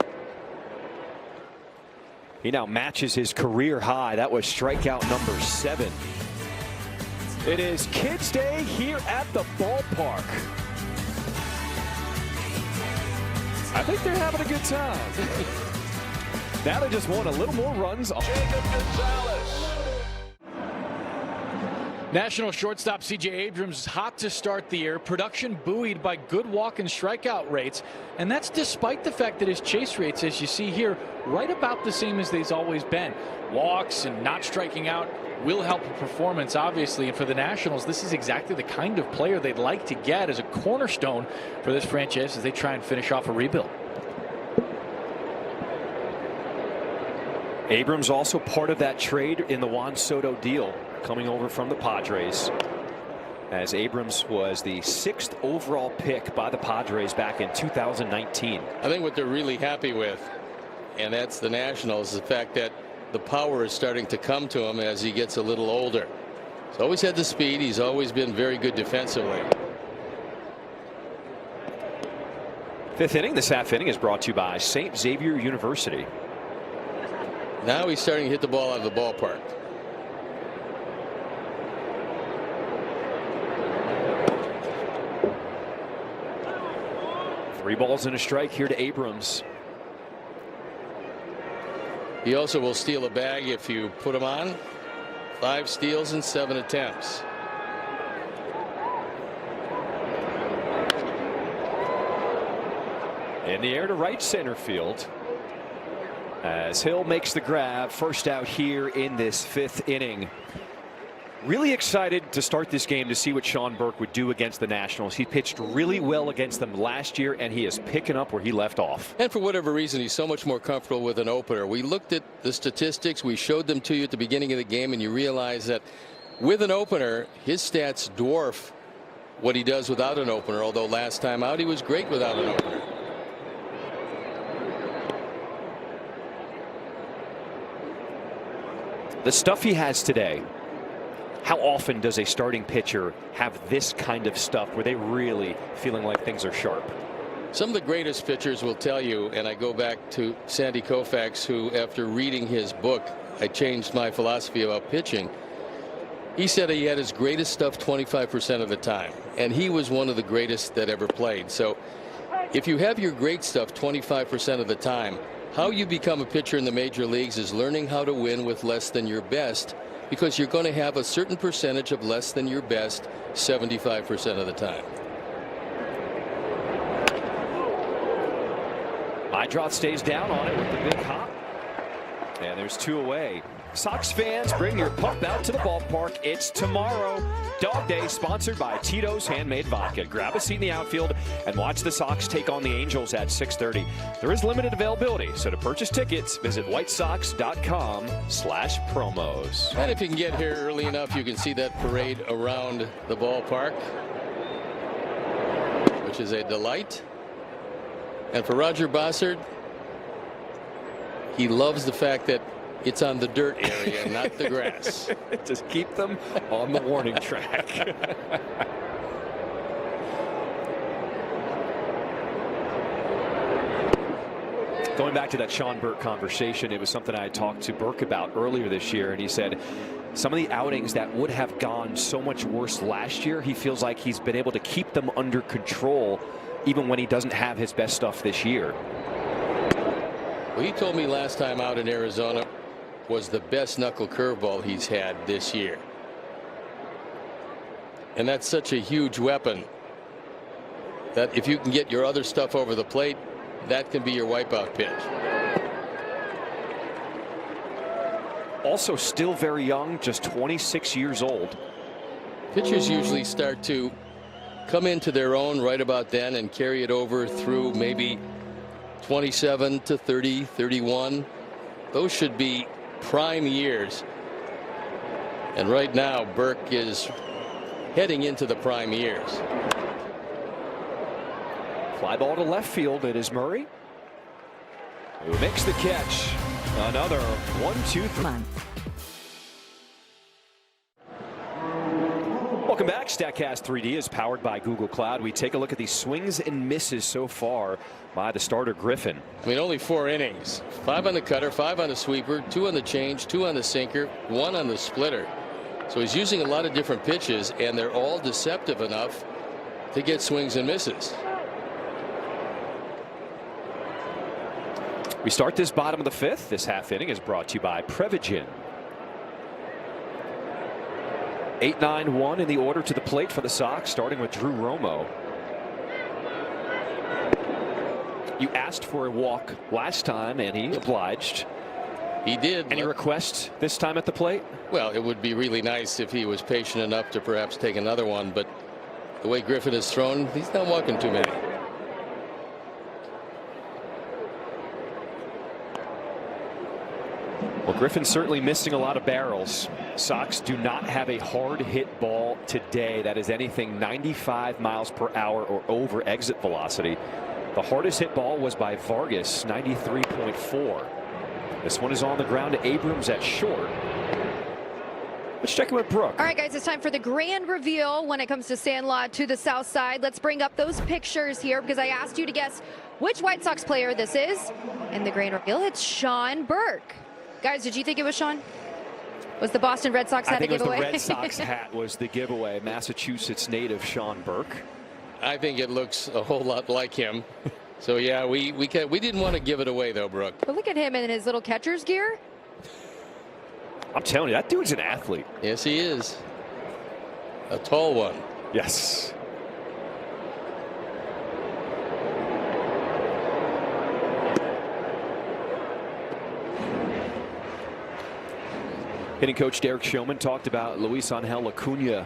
He now matches his career high. That was strikeout number 7. It is Kids Day here at the ballpark. I think they're having a good time. Now they just want a little more runs. Jacob Gonzalez. National shortstop C.J. Abrams hot to start the year. Production buoyed by good walk and strikeout rates. And that's despite the fact that his chase rates, as you see here, right about the same as they've always been. Walks and not striking out will help a performance, obviously. And for the Nationals, this is exactly the kind of player they'd like to get as a cornerstone for this franchise as they try and finish off a rebuild. Abrams also part of that trade in the Juan Soto deal, coming over from the Padres, as Abrams was the 6th overall pick by the Padres back in 2019. I think what they're really happy with, and that's the Nationals, is the fact that the power is starting to come to him as he gets a little older. He's always had the speed. He's always been very good defensively. 5th inning. This half inning is brought to you by St. Xavier University. Now he's starting to hit the ball out of the ballpark. Three balls and a strike here to Abrams. He also will steal a bag if you put him on. 5 steals and 7 attempts. In the air to right center field, as Hill makes the grab. First out here in this 5th inning. Really excited to start this game to see what Sean Burke would do against the Nationals. He pitched really well against them last year, and he is picking up where he left off. And for whatever reason, he's so much more comfortable with an opener. We looked at the statistics. We showed them to you at the beginning of the game, and you realize that with an opener, his stats dwarf what he does without an opener, although last time out he was great without an opener. The stuff he has today, how often does a starting pitcher have this kind of stuff where they really feeling like things are sharp? Some of the greatest pitchers will tell you, and I go back to Sandy Koufax, who after reading his book, I changed my philosophy about pitching. He said he had his greatest stuff 25% of the time, and he was one of the greatest that ever played. So if you have your great stuff 25% of the time, how you become a pitcher in the major leagues is learning how to win with less than your best, because you're going to have a certain percentage of less than your best 75% of the time. Hydroth stays down on it with the big hop. And there's 2 away. Sox fans, bring your pup out to the ballpark. It's tomorrow. Dog Day, sponsored by Tito's Handmade Vodka. Grab a seat in the outfield and watch the Sox take on the Angels at 6:30. There is limited availability, so to purchase tickets, visit whitesox.com/promos. And if you can get here early enough, you can see that parade around the ballpark, which is a delight. And for Roger Bossard, he loves the fact that it's on the dirt area, not the grass. Just keep them on the warning track. Going back to that Sean Burke conversation, it was something I talked to Burke about earlier this year, and he said some of the outings that would have gone so much worse last year, he feels like he's been able to keep them under control even when he doesn't have his best stuff this year. Well, he told me last time out in Arizona was the best knuckle curveball he's had this year. And that's such a huge weapon that if you can get your other stuff over the plate, that can be your wipeout pitch. Also still very young, just 26 years old. Pitchers usually start to come into their own right about then and carry it over through maybe 27 to 30, 31. Those should be prime years. And right now, Burke is heading into the prime years. Fly ball to left field. It is Murray who makes the catch. Another 1-2-3. Welcome back. StatCast 3D is powered by Google Cloud. We take a look at the swings and misses so far by the starter Griffin. I mean, only 4 innings. 5 on the cutter, 5 on the sweeper, 2 on the change, 2 on the sinker, 1 on the splitter. So he's using a lot of different pitches, and they're all deceptive enough to get swings and misses. We start this bottom of the 5th. This half inning is brought to you by Prevagen. 8-9-1 in the order to the plate for the Sox, starting with Drew Romo. You asked for a walk last time, and he obliged. He did. Any requests this time at the plate? Well, it would be really nice if he was patient enough to perhaps take another one, but the way Griffin is thrown, he's not walking too many. Well, Griffin's certainly missing a lot of barrels. Sox do not have a hard hit ball today that is anything 95 miles per hour or over exit velocity. The hardest hit ball was by Vargas, 93.4. This one is on the ground to Abrams at short. Let's check in with Brooke. All right, guys, it's time for the grand reveal when it comes to Sandlot to the south side. Let's bring up those pictures here because I asked you to guess which White Sox player this is. And the grand reveal, it's Sean Burke. Guys, did you think it was Sean? Was the Boston Red Sox hat a giveaway? I think it was the Red Sox hat was the giveaway. Massachusetts native Sean Burke. I think it looks a whole lot like him. So yeah, we didn't want to give it away though, Brooke. But look at him in his little catcher's gear. I'm telling you, that dude's an athlete. Yes, he is. A tall one. Yes. Hitting coach Derek Showman talked about Luis Angel Acuna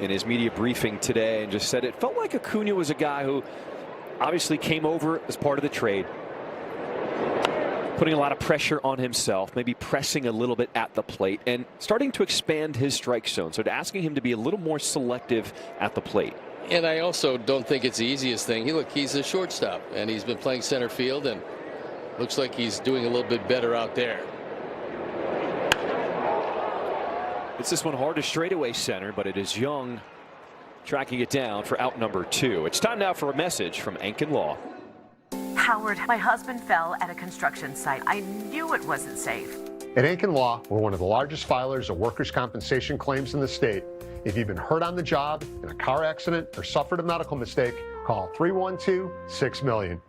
in his media briefing today and just said it felt like Acuna was a guy who obviously came over as part of the trade, putting a lot of pressure on himself, maybe pressing a little bit at the plate and starting to expand his strike zone. So asking him to be a little more selective at the plate. And I also don't think it's the easiest thing. He's a shortstop and he's been playing center field and looks like he's doing a little bit better out there. It's this one hard to straightaway center, but it is Young tracking it down for out number 2. It's time now for a message from Ankin Law. Howard, my husband fell at a construction site. I knew it wasn't safe. At Ankin Law, we're one of the largest filers of workers' compensation claims in the state. If you've been hurt on the job, in a car accident, or suffered a medical mistake, call 312-6-million.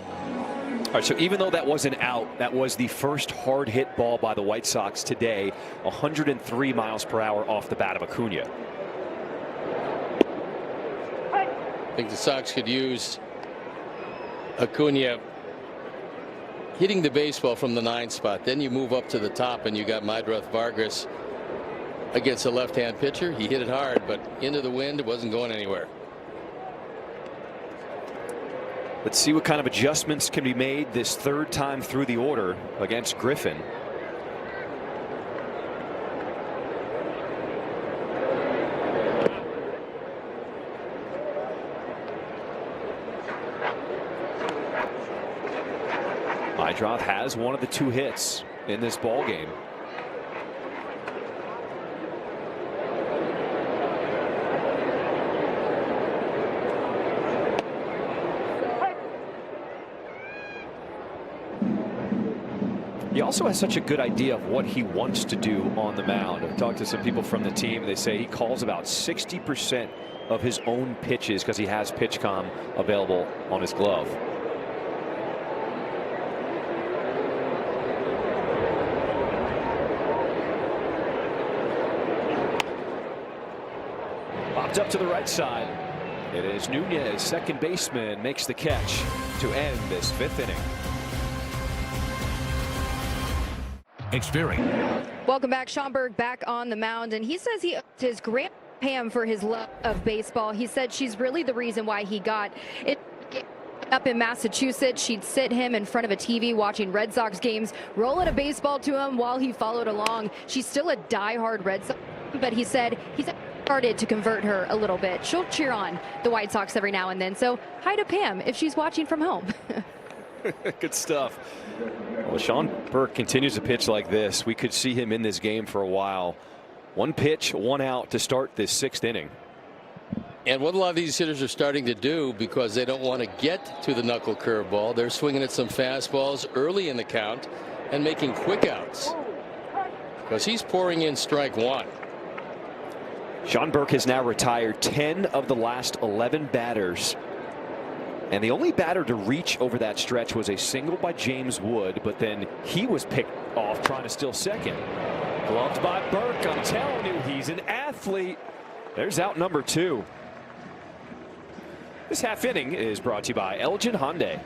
All right, so even though that wasn't out, that was the first hard hit ball by the White Sox today, 103 miles per hour off the bat of Acuna. I think the Sox could use Acuna hitting the baseball from the 9 spot. Then you move up to the top and you got Madrath Vargas against a left-hand pitcher. He hit it hard, but into the wind, it wasn't going anywhere. Let's see what kind of adjustments can be made this third time through the order against Griffin. Madrath has one of the 2 hits in this ball game. He also has such a good idea of what he wants to do on the mound. I've talked to some people from the team. They say he calls about 60% of his own pitches because he has PitchCom available on his glove. Popped up to the right side. It is Nunez, second baseman, makes the catch to end this 5th inning. Experience. Welcome back. Sean Berg back on the mound, and he says he owes his grand Pam for his love of baseball. He said she's really the reason why he got it. Up in Massachusetts, she'd sit him in front of a TV watching Red Sox games, rolling a baseball to him while he followed along. She's still a diehard Red Sox, but he said he's started to convert her a little bit. She'll cheer on the White Sox every now and then. So hi to Pam if she's watching from home. Good stuff. Well, Sean Burke continues to pitch like this. We could see him in this game for a while. 1 pitch, 1 out to start this 6th inning. And what a lot of these hitters are starting to do, because they don't want to get to the knuckle curveball, they're swinging at some fastballs early in the count and making quick outs, because he's pouring in strike 1. Sean Burke has now retired 10 of the last 11 batters. And the only batter to reach over that stretch was a single by James Wood, but then he was picked off trying to steal second. Gloved by Burke. I'm telling you, he's an athlete. There's out number 2. This half inning is brought to you by Elgin Hyundai.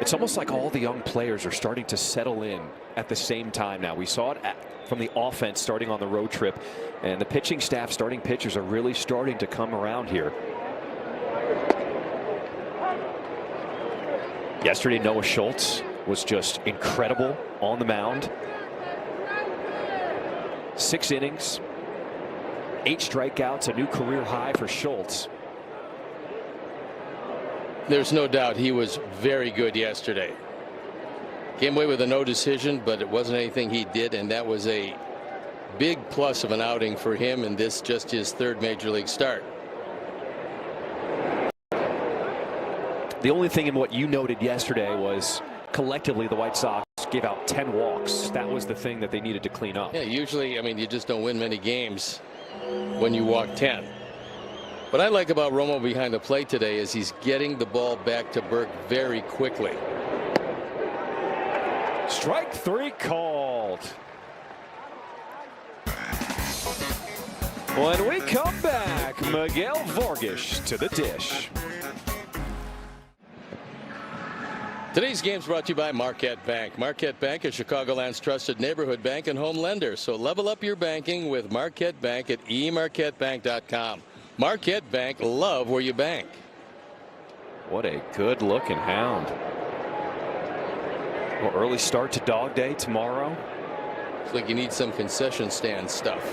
It's almost like all the young players are starting to settle in at the same time now. We saw it from the offense starting on the road trip, and the pitching staff, starting pitchers, are really starting to come around here. Yesterday, Noah Schultz was just incredible on the mound. 6 innings, 8 strikeouts, a new career high for Schultz. There's no doubt he was very good yesterday. Came away with a no decision, but it wasn't anything he did, and that was a big plus of an outing for him in this just his 3rd major league start. The only thing in what you noted yesterday was collectively the White Sox gave out 10 walks. That was the thing that they needed to clean up. Yeah, usually, I mean, you just don't win many games when you walk 10. What I like about Romo behind the plate today is he's getting the ball back to Burke very quickly. Strike 3 called. When we come back, Miguel Vargas to the dish. Today's game is brought to you by Marquette Bank. Marquette Bank is Chicagoland's trusted neighborhood bank and home lender. So level up your banking with Marquette Bank at emarquettebank.com. Marquette Bank, love where you bank. What a good looking hound. Well, early start to dog day tomorrow. Looks like you need some concession stand stuff.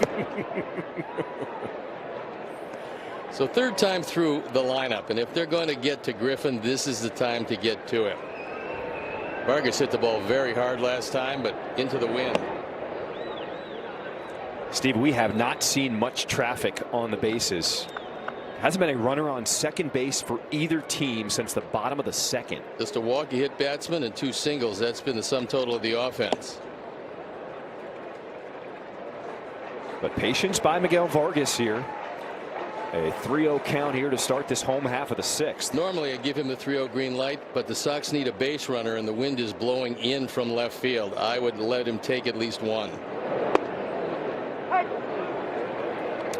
So 3rd time through the lineup, and if they're going to get to Griffin, this is the time to get to him. Vargas hit the ball very hard last time, but into the wind. Steve, we have not seen much traffic on the bases. Hasn't been a runner on second base for either team since the bottom of the second. Just a walk-y hit batsman and 2 singles. That's been the sum total of the offense. But patience by Miguel Vargas here. A 3-0 count here to start this home half of the 6th. Normally I give him the 3-0 green light, but the Sox need a base runner and the wind is blowing in from left field. I would let him take at least 1.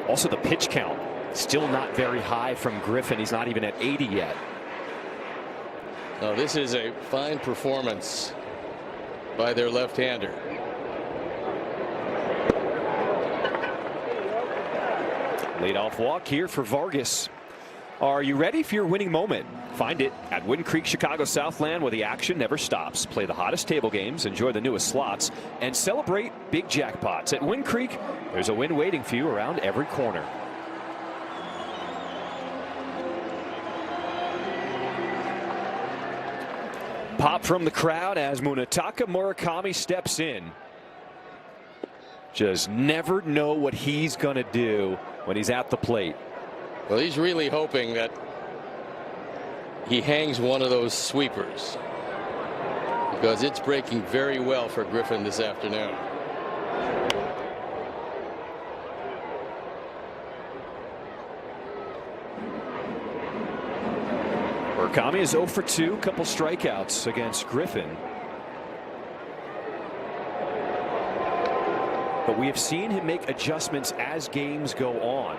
Also the pitch count still not very high from Griffin. He's not even at 80 yet. Now this is a fine performance by their left-hander. Leadoff walk here for Vargas. Are you ready for your winning moment? Find it at Wind Creek Chicago Southland, where the action never stops. Play the hottest table games, enjoy the newest slots, and celebrate big jackpots. At Wind Creek, there's a win waiting for you around every corner. Pop from the crowd as Munetaka Murakami steps in. Just never know what he's going to do when he's at the plate. Well, he's really hoping that he hangs one of those sweepers, because it's breaking very well for Griffin this afternoon. Murakami is 0 for 2, couple strikeouts against Griffin. But we have seen him make adjustments as games go on.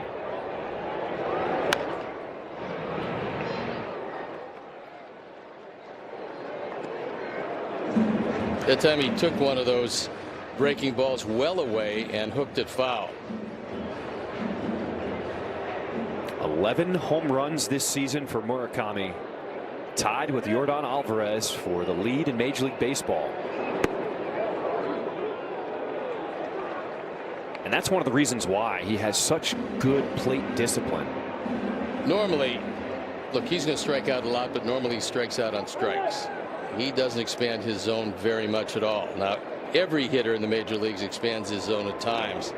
That time he took one of those breaking balls well away and hooked it foul. 11 home runs this season for Murakami, tied with Yordan Alvarez for the lead in Major League Baseball. And that's one of the reasons why he has such good plate discipline. Normally, look, he's going to strike out a lot, but normally he strikes out on strikes. He doesn't expand his zone very much at all. Now, every hitter in the major leagues expands his zone at times.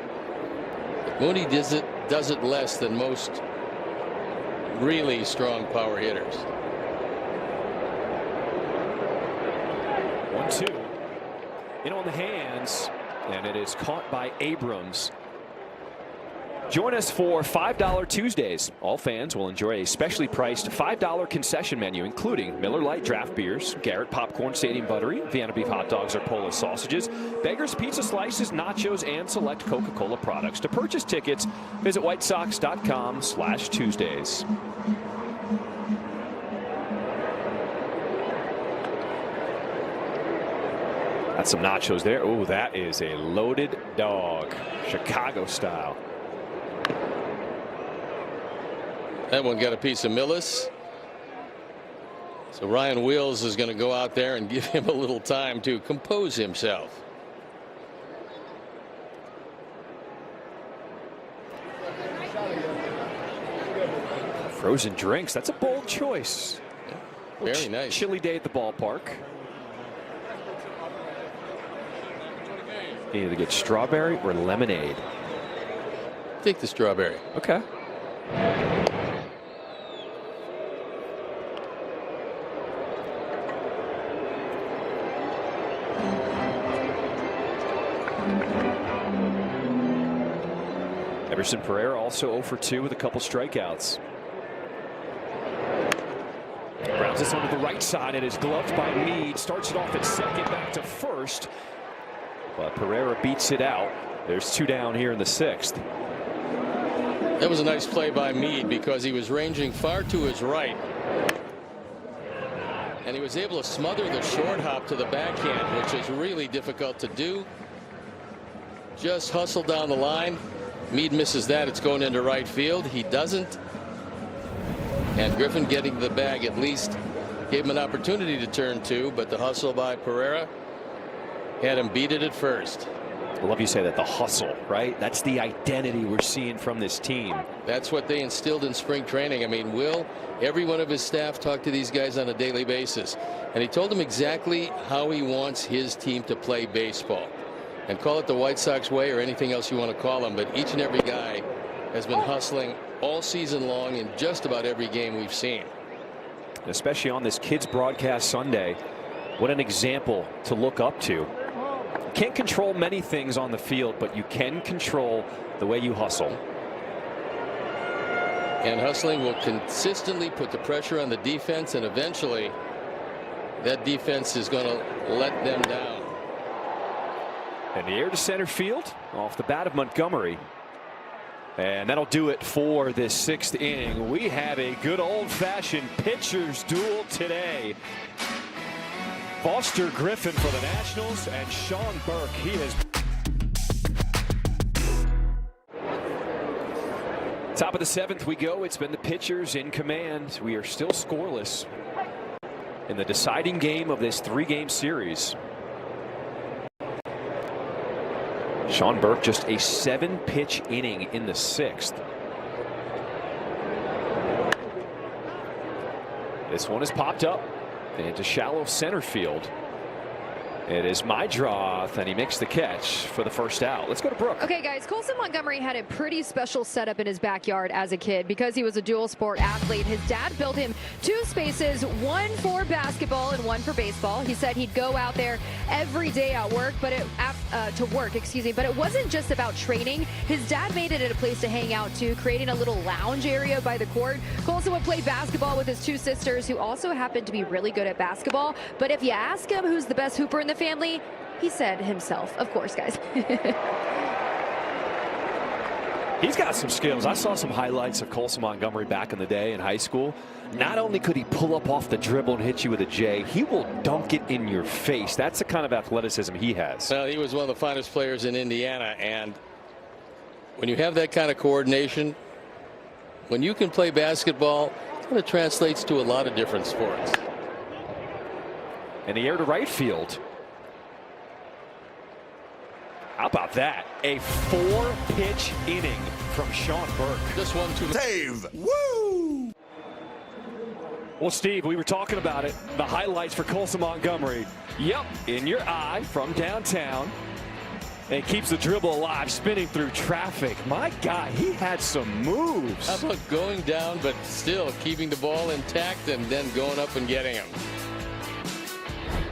But Mooney does it less than most really strong power hitters. 1-2. In on the hands, and it is caught by Abrams. Join us for $5 Tuesdays. All fans will enjoy a specially priced $5 concession menu, including Miller Lite draft beers, Garrett popcorn, Stadium buttery, Vienna beef hot dogs or Polo sausages, Beggar's pizza slices, nachos, and select Coca-Cola products. To purchase tickets, visit whitesox.com/Tuesdays. That's some nachos there. Oh, that is a loaded dog, Chicago style. That one got a piece of Millis. So Ryan Wheels is going to go out there and give him a little time to compose himself. Frozen drinks. That's a bold choice. Yeah, very nice. Chilly day at the ballpark. You either get strawberry or lemonade. Take the strawberry. Okay. Everson Pereira also 0 for 2 with a couple strikeouts. Grounds this onto the right side. It is gloved by Meade. Starts it off at second, back to first. But Pereira beats it out. There's 2 down here in the 6th. That was a nice play by Meade because he was ranging far to his right. And he was able to smother the short hop to the backhand, which is really difficult to do. Just hustle down the line. Meade misses that. It's going into right field. He doesn't. And Griffin getting the bag at least gave him an opportunity to turn 2, but the hustle by Pereira had him beat it at first. I love you say that, the hustle, right? That's the identity we're seeing from this team. That's what they instilled in spring training. I mean, every one of his staff talked to these guys on a daily basis, and he told them exactly how he wants his team to play baseball. And call it the White Sox way or anything else you want to call them, but each and every guy has been hustling all season long in just about every game we've seen. Especially on this kids broadcast Sunday, what an example to look up to. You can't control many things on the field, but you can control the way you hustle. And hustling will consistently put the pressure on the defense, and eventually that defense is going to let them down. And the air to center field off the bat of Montgomery. And that'll do it for this 6th inning. We have a good old-fashioned pitcher's duel today. Foster Griffin for the Nationals and Sean Burke. He is top of the 7th we go. It's been the pitchers in command. We are still scoreless in the deciding game of this 3-game series. Sean Burke just a 7-pitch inning in the 6th. This one is popped up into shallow center field. It is Mydroth, and he makes the catch for the first out. Let's go to Brooke. Okay, guys, Colson Montgomery had a pretty special setup in his backyard as a kid because he was a dual sport athlete. His dad built him 2 spaces, one for basketball and one for baseball. He said he'd go out there every day at work, but it wasn't just about training. His dad made it a place to hang out too, creating a little lounge area by the court. Colson would play basketball with his 2 sisters, who also happened to be really good at basketball. But if you ask him who's the best hooper in the family, he said himself. Of course, guys. He's got some skills. I saw some highlights of Colson Montgomery back in the day in high school. Not only could he pull up off the dribble and hit you with a J, he will dunk it in your face. That's the kind of athleticism he has. Well, he was one of the finest players in Indiana, and when you have that kind of coordination, when you can play basketball, it kind of translates to a lot of different sports. And the air to right field. How about that? A 4-pitch inning from Sean Burke. Just 1-2 Save. Woo! Well, Steve, we were talking about it. The highlights for Colson Montgomery. Yep, in your eye from downtown. And keeps the dribble alive, spinning through traffic. My God, he had some moves. How about going down, but still keeping the ball intact and then going up and getting him?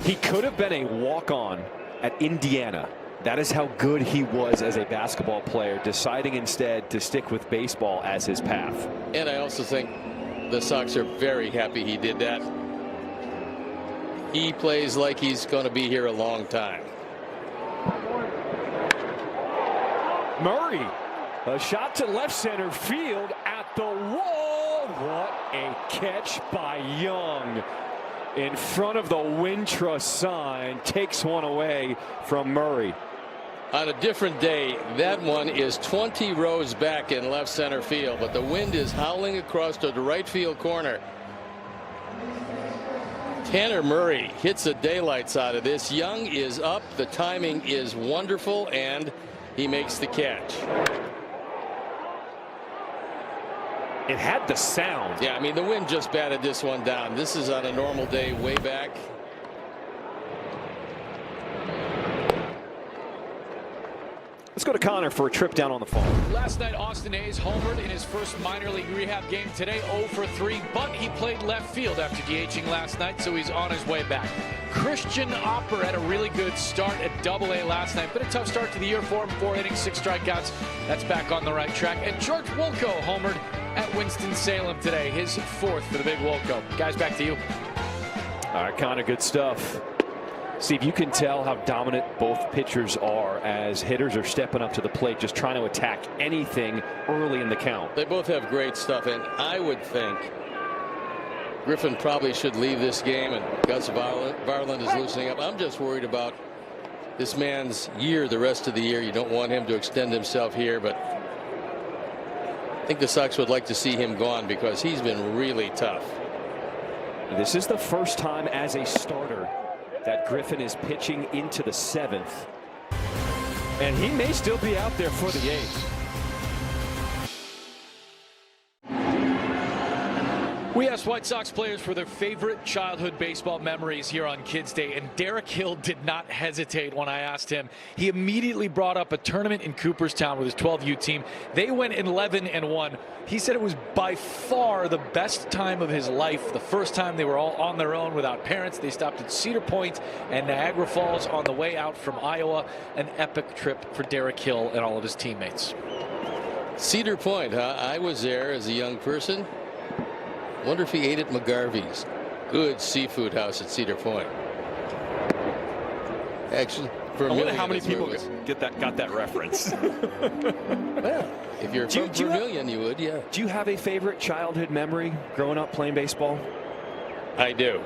He could have been a walk-on at Indiana. That is how good he was as a basketball player, deciding instead to stick with baseball as his path. And I also think the Sox are very happy he did that. He plays like he's going to be here a long time. Murray, a shot to left center field at the wall. What a catch by Young. In front of the Wintrust sign, takes one away from Murray. On a different day, that one is 20 rows back in left center field, but the wind is howling across to the right field corner. Tanner Murray hits the daylights out of this. Young is up. The timing is wonderful, and he makes the catch. It had the sound. Yeah, I mean, the wind just batted this one down. This is on a normal day way back. Let's go to Connor for a trip down on the phone. Last night, Austin Hayes homered in his first minor league rehab game today, 0 for 3, but he played left field after DHing last night, so he's on his way back. Christian Opper had a really good start at Double-A last night, but a tough start to the year for him. 4 innings, 6 strikeouts. That's back on the right track. And George Wolko homered at Winston-Salem today, his 4th for the big Wolko. Guys, back to you. All right, Connor, good stuff. Steve, you can tell how dominant both pitchers are as hitters are stepping up to the plate, just trying to attack anything early in the count. They both have great stuff, and I would think Griffin probably should leave this game, and Gus Varland is loosening up. I'm just worried about this man's year the rest of the year. You don't want him to extend himself here, but I think the Sox would like to see him gone because he's been really tough. This is the first time as a starter that Griffin is pitching into the 7th. And he may still be out there for the A's. We asked White Sox players for their favorite childhood baseball memories here on Kids Day, and Derek Hill did not hesitate when I asked him. He immediately brought up a tournament in Cooperstown with his 12U team. They went 11-1. He said it was by far the best time of his life. The first time they were all on their own without parents. They stopped at Cedar Point and Niagara Falls on the way out from Iowa. An epic trip for Derek Hill and all of his teammates. Cedar Point, huh? I was there as a young person. Wonder if he ate at McGarvey's. Good seafood house at Cedar Point. Actually, I wonder how many people got that reference. Well, if you're from Vermillion, you would, yeah. Do you have a favorite childhood memory growing up playing baseball? I do.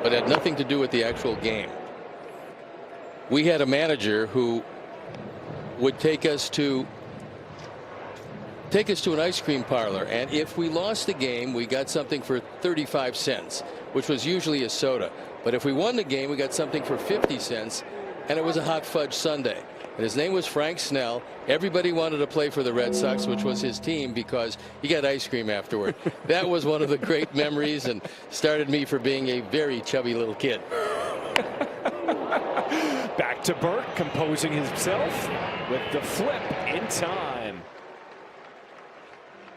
But it had nothing to do with the actual game. We had a manager who would take us to an ice cream parlor, and if we lost the game, we got something for 35 cents, which was usually a soda. But if we won the game, we got something for 50 cents, and it was a hot fudge sundae. And his name was Frank Snell. Everybody wanted to play for the Red Sox, which was his team, because he got ice cream afterward. That was one of the great memories and started me for being a very chubby little kid. Back to Burke, composing himself with the flip in time.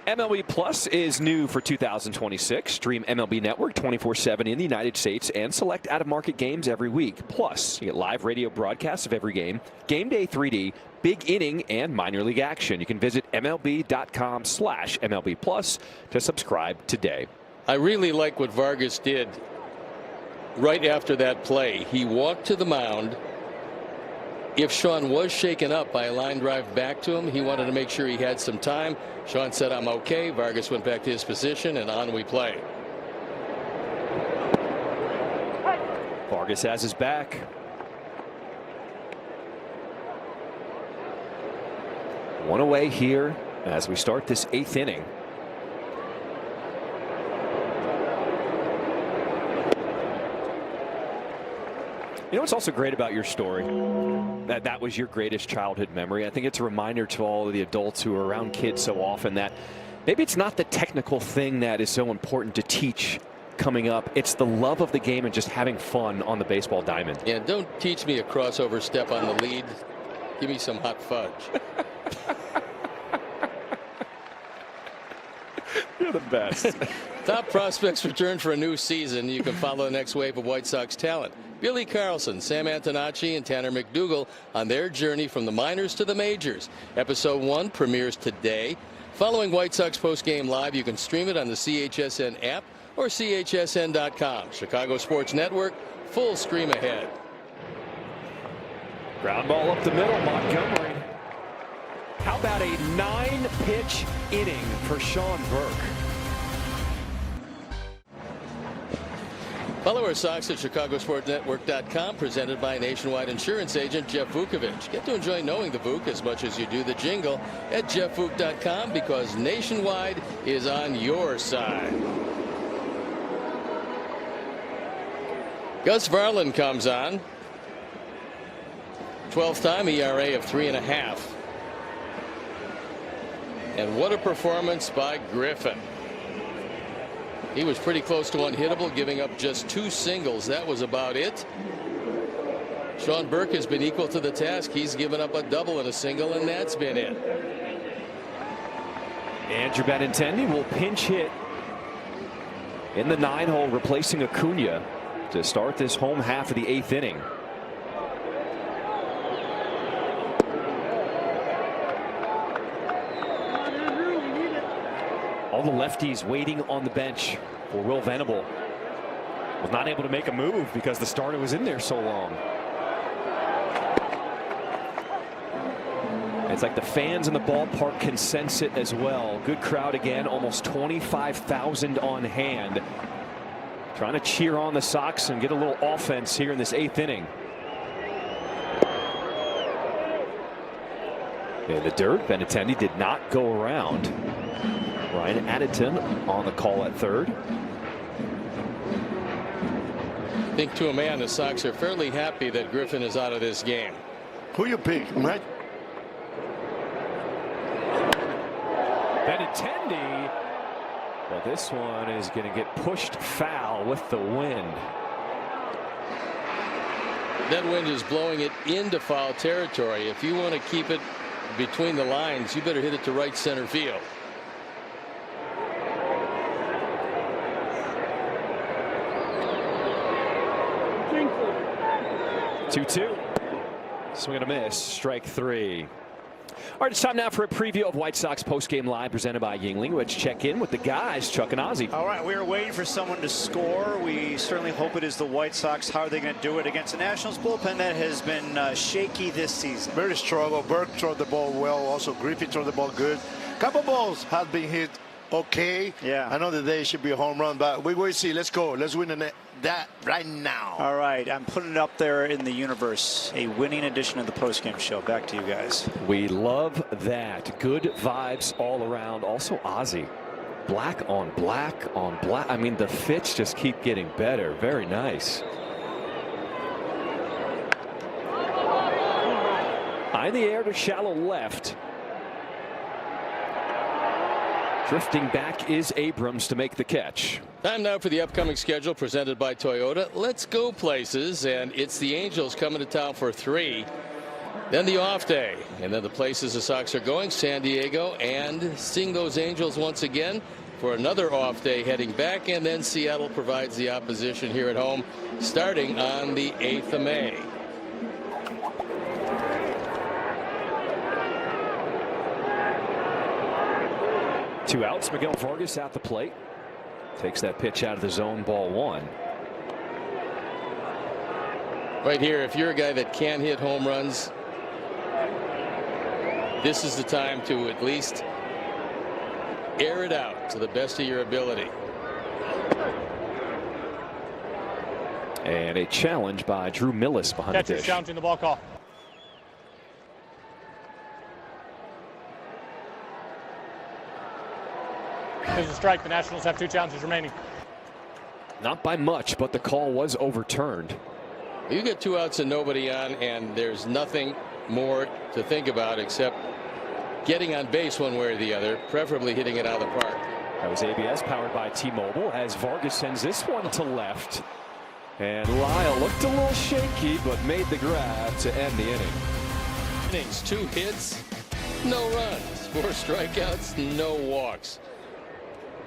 MLB Plus is new for 2026. Stream MLB Network 24/7 in the United States and select out-of-market games every week. Plus, you get live radio broadcasts of every game, game day 3D, big inning, and minor league action. You can visit MLB.com/MLB Plus to subscribe today. I really like what Vargas did right after that play. He walked to the mound. If Sean was shaken up by a line drive back to him, he wanted to make sure he had some time. Sean said, "I'm okay." Vargas went back to his position, and on we play. Vargas has his back. One away here as we start this 8th inning. You know what's also great about your story? That was your greatest childhood memory. I think it's a reminder to all of the adults who are around kids so often that maybe it's not the technical thing that is so important to teach coming up. It's the love of the game and just having fun on the baseball diamond. Yeah, don't teach me a crossover step on the lead. Give me some hot fudge. You're the best. Top prospects return for a new season. You can follow the next wave of White Sox talent. Billy Carlson, Sam Antonacci, and Tanner McDougal on their journey from the minors to the majors. Episode 1 premieres today. Following White Sox postgame live, you can stream it on the CHSN app or CHSN.com. Chicago Sports Network, full stream ahead. Ground ball up the middle, Montgomery. How about a 9-pitch inning for Sean Burke? Follow our Sox at ChicagoSportsNetwork.com, presented by Nationwide Insurance Agent Jeff Vukovich. Get to enjoy knowing the Vuk as much as you do the jingle at JeffVuk.com, because Nationwide is on your side. Gus Varland comes on. 12th time, ERA of 3.5. And what a performance by Griffin. He was pretty close to unhittable, giving up just 2 singles. That was about it. Sean Burke has been equal to the task. He's given up a double and a single, and that's been it. Andrew Benintendi will pinch hit in the 9-hole, replacing Acuna to start this home half of the 8th inning. All the lefties waiting on the bench for Will Venable. Was not able to make a move because the starter was in there so long. It's like the fans in the ballpark can sense it as well. Good crowd again, almost 25,000 on hand. Trying to cheer on the Sox and get a little offense here in this 8th inning. In the dirt, Benintendi did not go around. Ryan Addington on the call at third. I think to a man, the Sox are fairly happy that Griffin is out of this game. Who you pick, right? Benintendi, but this one is going to get pushed foul with the wind. That wind is blowing it into foul territory. If you want to keep it between the lines, you better hit it to right center field. 2-2. Swing and a miss. Strike three. All right, it's time now for a preview of White Sox postgame live presented by Yingling. Let's check in with the guys, Chuck and Ozzie. All right, we're waiting for someone to score. We certainly hope it is the White Sox. How are they going to do it against the Nationals bullpen that has been shaky this season? Very struggle. Burke threw the ball well. Also, Griffey threw the ball good. Couple balls have been hit okay. Yeah. I know that they should be a home run, but we will see. Let's go. Let's win that right now. All right, I'm putting it up there in the universe. A winning edition of the postgame show. Back to you guys. We love that. Good vibes all around. Also, Ozzie. Black on black on black. I mean, the fits just keep getting better. Very nice. High in the air to shallow left. Drifting back is Abrams to make the catch. Time now for the upcoming schedule presented by Toyota. Let's go places, and it's the Angels coming to town for 3. Then the off day, and then the places the Sox are going, San Diego, and seeing those Angels once again for another off day heading back, and then Seattle provides the opposition here at home starting on the 8th of May. Two outs. Miguel Vargas at the plate. Takes that pitch out of the zone, ball one. Right here, if you're a guy that can hit home runs, this is the time to at least air it out to the best of your ability. And a challenge by Drew Millis behind the dish. Challenging the ball call. There's a strike. The Nationals have 2 challenges remaining. Not by much, but the call was overturned. You get 2 outs and nobody on, and there's nothing more to think about except getting on base one way or the other, preferably hitting it out of the park. That was ABS powered by T-Mobile as Vargas sends this one to left. And Lyle looked a little shaky, but made the grab to end the inning. Innings, 2 hits, no runs, 4 strikeouts, no walks.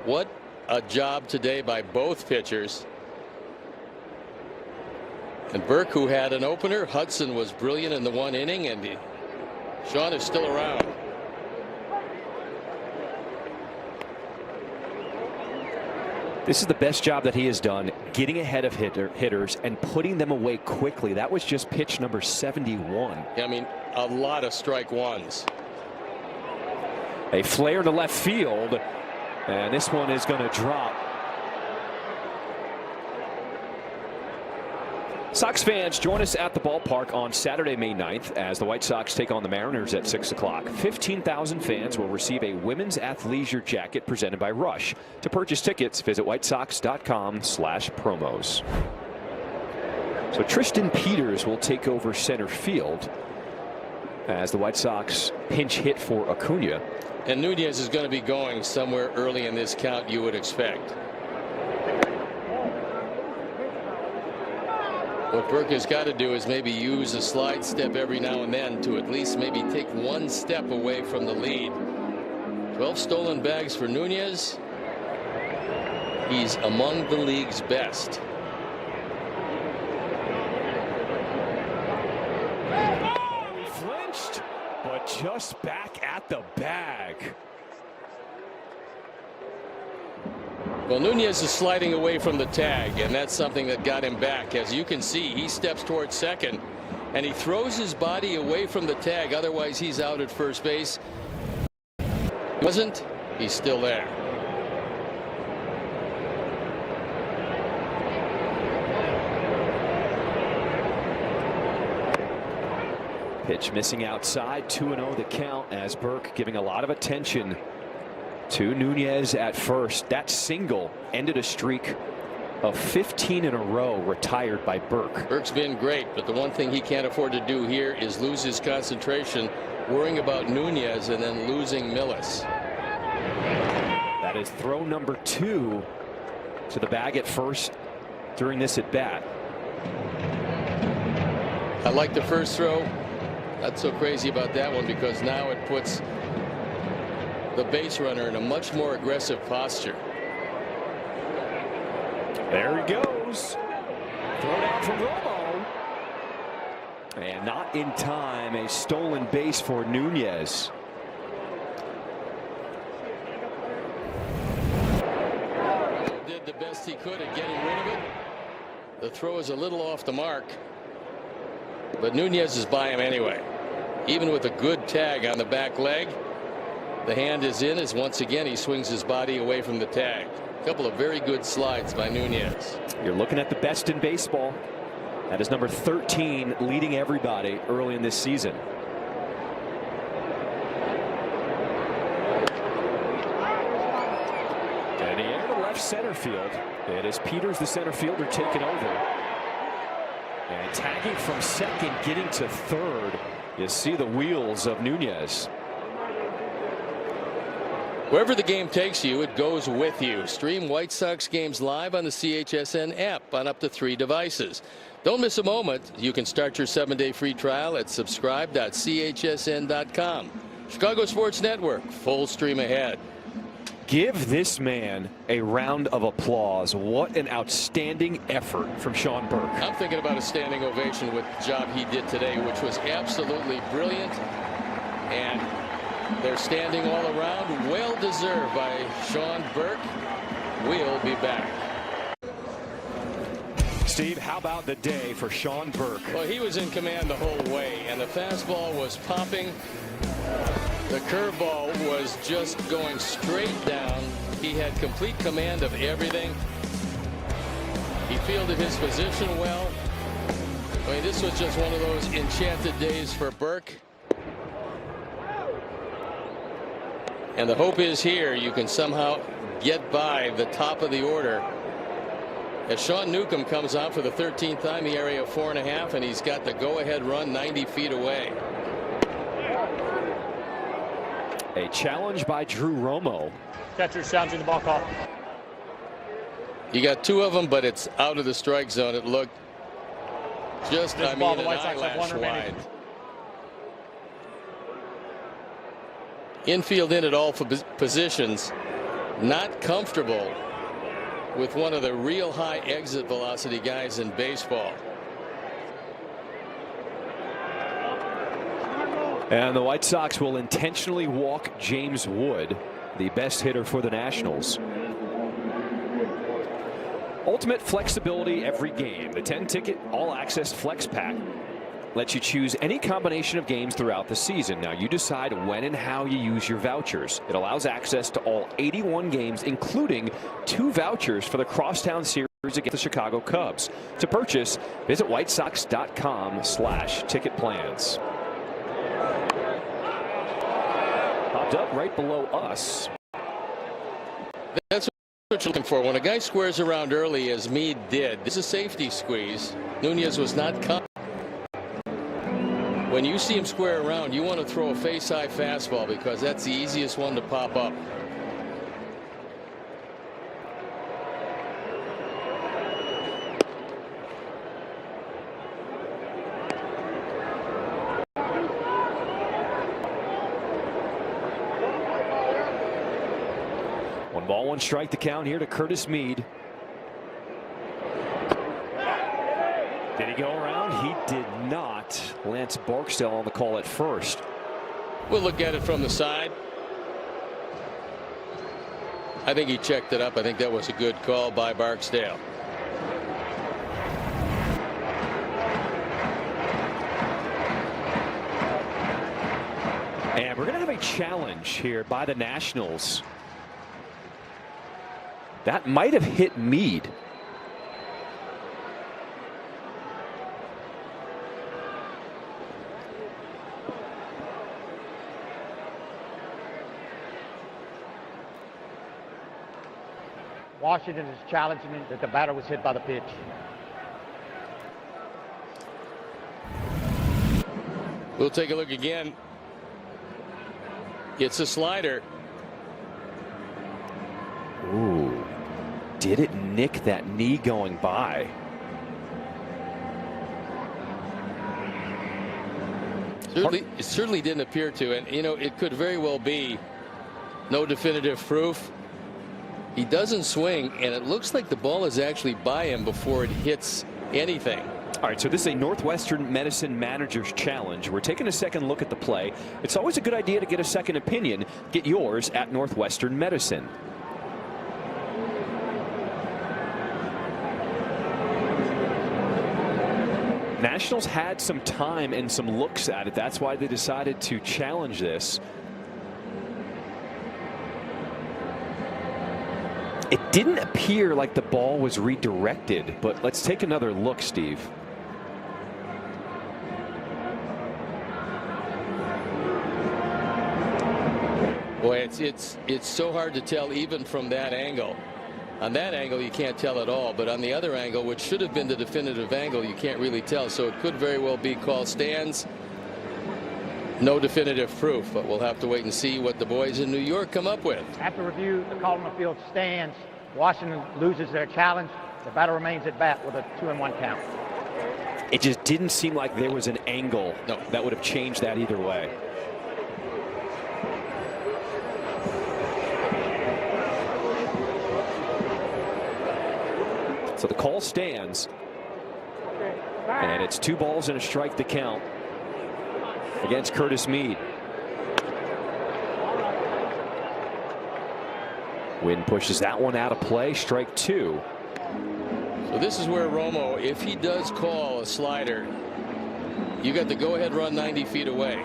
What a job today by both pitchers. And Burke, who had an opener, Hudson was brilliant in the 1 inning, and Sean is still around. This is the best job that he has done, getting ahead of hitters and putting them away quickly. That was just pitch number 71. I mean, a lot of strike ones. A flare to left field, and this one is going to drop. Sox fans, join us at the ballpark on Saturday, May 9th as the White Sox take on the Mariners at 6 o'clock. 15,000 fans will receive a women's athleisure jacket presented by Rush. To purchase tickets, visit whitesox.com/promos. So Tristan Peters will take over center field as the White Sox pinch hit for Acuna. And Nunez is going to be going somewhere early in this count, you would expect. What Burke has got to do is maybe use a slide step every now and then to at least maybe take 1 step away from the lead. 12 stolen bags for Nunez. He's among the league's best. He flinched, but just back at the bag. Well, Nunez is sliding away from the tag, and that's something that got him back. As you can see, he steps towards second, and he throws his body away from the tag. Otherwise, he's out at first base. Wasn't. He's still there. Pitch missing outside, 2-0 the count as Burke giving a lot of attention to Nunez at first. That single ended a streak of 15 in a row retired by Burke. Burke's been great, but the one thing he can't afford to do here is lose his concentration, worrying about Nunez and then losing Millis. That is throw number 2 to the bag at first during this at bat. I like the first throw. Not so crazy about that one because now it puts the base runner in a much more aggressive posture. There he goes. Throw down from Romo. And not in time. A stolen base for Nunez. Did the best he could at getting rid of it. The throw is a little off the mark, but Nunez is by him anyway. Even with a good tag on the back leg, the hand is in as once again he swings his body away from the tag. A couple of very good slides by Nunez. You're looking at the best in baseball. That is number 13, leading everybody early in this season. And the air to left center field. It is Peters, the center fielder, taking over. And tagging from second, getting to third. You see the wheels of Nunez. Wherever the game takes you, it goes with you. Stream White Sox games live on the CHSN app on up to 3 devices. Don't miss a moment. You can start your 7-day free trial at subscribe.chsn.com. Chicago Sports Network, full stream ahead. Give this man a round of applause. What an outstanding effort from Sean Burke. I'm thinking about a standing ovation with the job he did today, which was absolutely brilliant. And they're standing all around. Well deserved by Sean Burke. We'll be back. Steve, how about the day for Sean Burke? Well, he was in command the whole way, and the fastball was popping. The curveball was just going straight down. He had complete command of everything. He fielded his position well. I mean, this was just one of those enchanted days for Burke. And the hope is here you can somehow get by the top of the order. As Sean Newcomb comes out for the 13th time, the area of 4.5, and he's got the go-ahead run 90 feet away. A challenge by Drew Romo. Catcher challenging the ball call. You got 2 of them, but it's out of the strike zone. It looked just, I mean, an eyelash wide. Infield in at all positions. Not comfortable with one of the real high exit velocity guys in baseball. And the White Sox will intentionally walk James Wood, the best hitter for the Nationals. Ultimate flexibility every game. The 10-ticket all-access Flex Pack lets you choose any combination of games throughout the season. Now you decide when and how you use your vouchers. It allows access to all 81 games, including 2 vouchers for the Crosstown Series against the Chicago Cubs. To purchase, visit whitesox.com/ticket plans. Popped up right below us. That's what you're looking for. When a guy squares around early, as Meade did, this is a safety squeeze. Nunez was not coming. When you see him square around, you want to throw a face-high fastball because that's the easiest one to pop up. One ball, one strike, the count here to Curtis Meade. Did he go around? He did not. Lance Barksdale on the call at first. We'll look at it from the side. I think he checked it up. I think that was a good call by Barksdale. And we're going to have a challenge here by the Nationals. That might have hit Meade. Washington is challenging him that the batter was hit by the pitch. We'll take a look again. It's a slider. Ooh, did it nick that knee going by? It certainly didn't appear to, and you know, it could very well be no definitive proof. He doesn't swing, and it looks like the ball is actually by him before it hits anything. All right, so this is a Northwestern Medicine Manager's Challenge. We're taking a second look at the play. It's always a good idea to get a second opinion. Get yours at Northwestern Medicine. Nationals had some time and some looks at it. That's why they decided to challenge this. It didn't appear like the ball was redirected, but let's take another look, Steve. Boy, it's so hard to tell even from that angle. On that angle, you can't tell at all, but on the other angle, which should have been the definitive angle, you can't really tell. So it could very well be called stands. No definitive proof, but we'll have to wait and see what the boys in New York come up with. After review, the call on the field stands. Washington loses their challenge. The batter remains at bat with a 2-1 count. It just didn't seem like there was an angle that would have changed that either way. So the call stands, and it's 2 balls and a strike to count against Curtis Mead. Wynn pushes that one out of play, strike 2. So this is where Romo, if he does call a slider, you got the go-ahead run 90 feet away.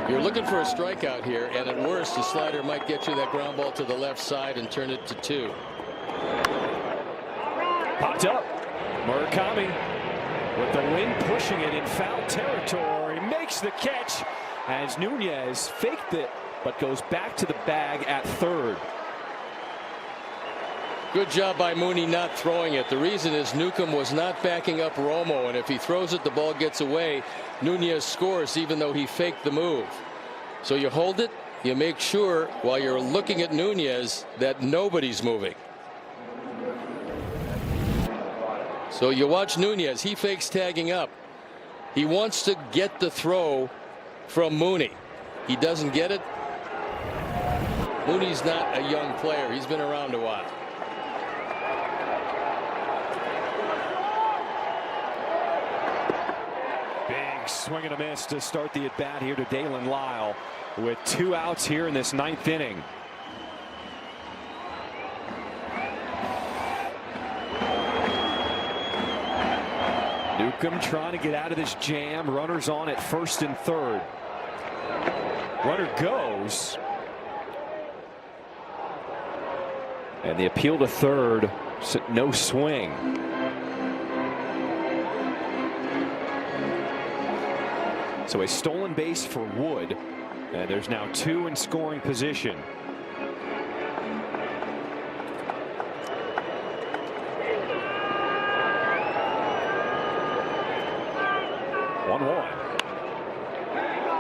You're looking for a strikeout here, and at worst, the slider might get you that ground ball to the left side and turn it to 2. Popped up. Murakami with the wind pushing it in foul territory. Makes the catch as Nunez faked it, but goes back to the bag at third. Good job by Mooney not throwing it. The reason is Newcomb was not backing up Romo, and if he throws it, the ball gets away. Nunez scores even though he faked the move. So you hold it, you make sure while you're looking at Nunez that nobody's moving. So you watch Nunez, he fakes tagging up. He wants to get the throw from Mooney. He doesn't get it. Mooney's not a young player. He's been around a while. Big swing and a miss to start the at bat here to Dalen Lyle with 2 outs here in this 9th inning. Newcomb trying to get out of this jam. Runners on at first and third. Runner goes. And the appeal to third. No swing. So a stolen base for Wood. And there's now 2 in scoring position.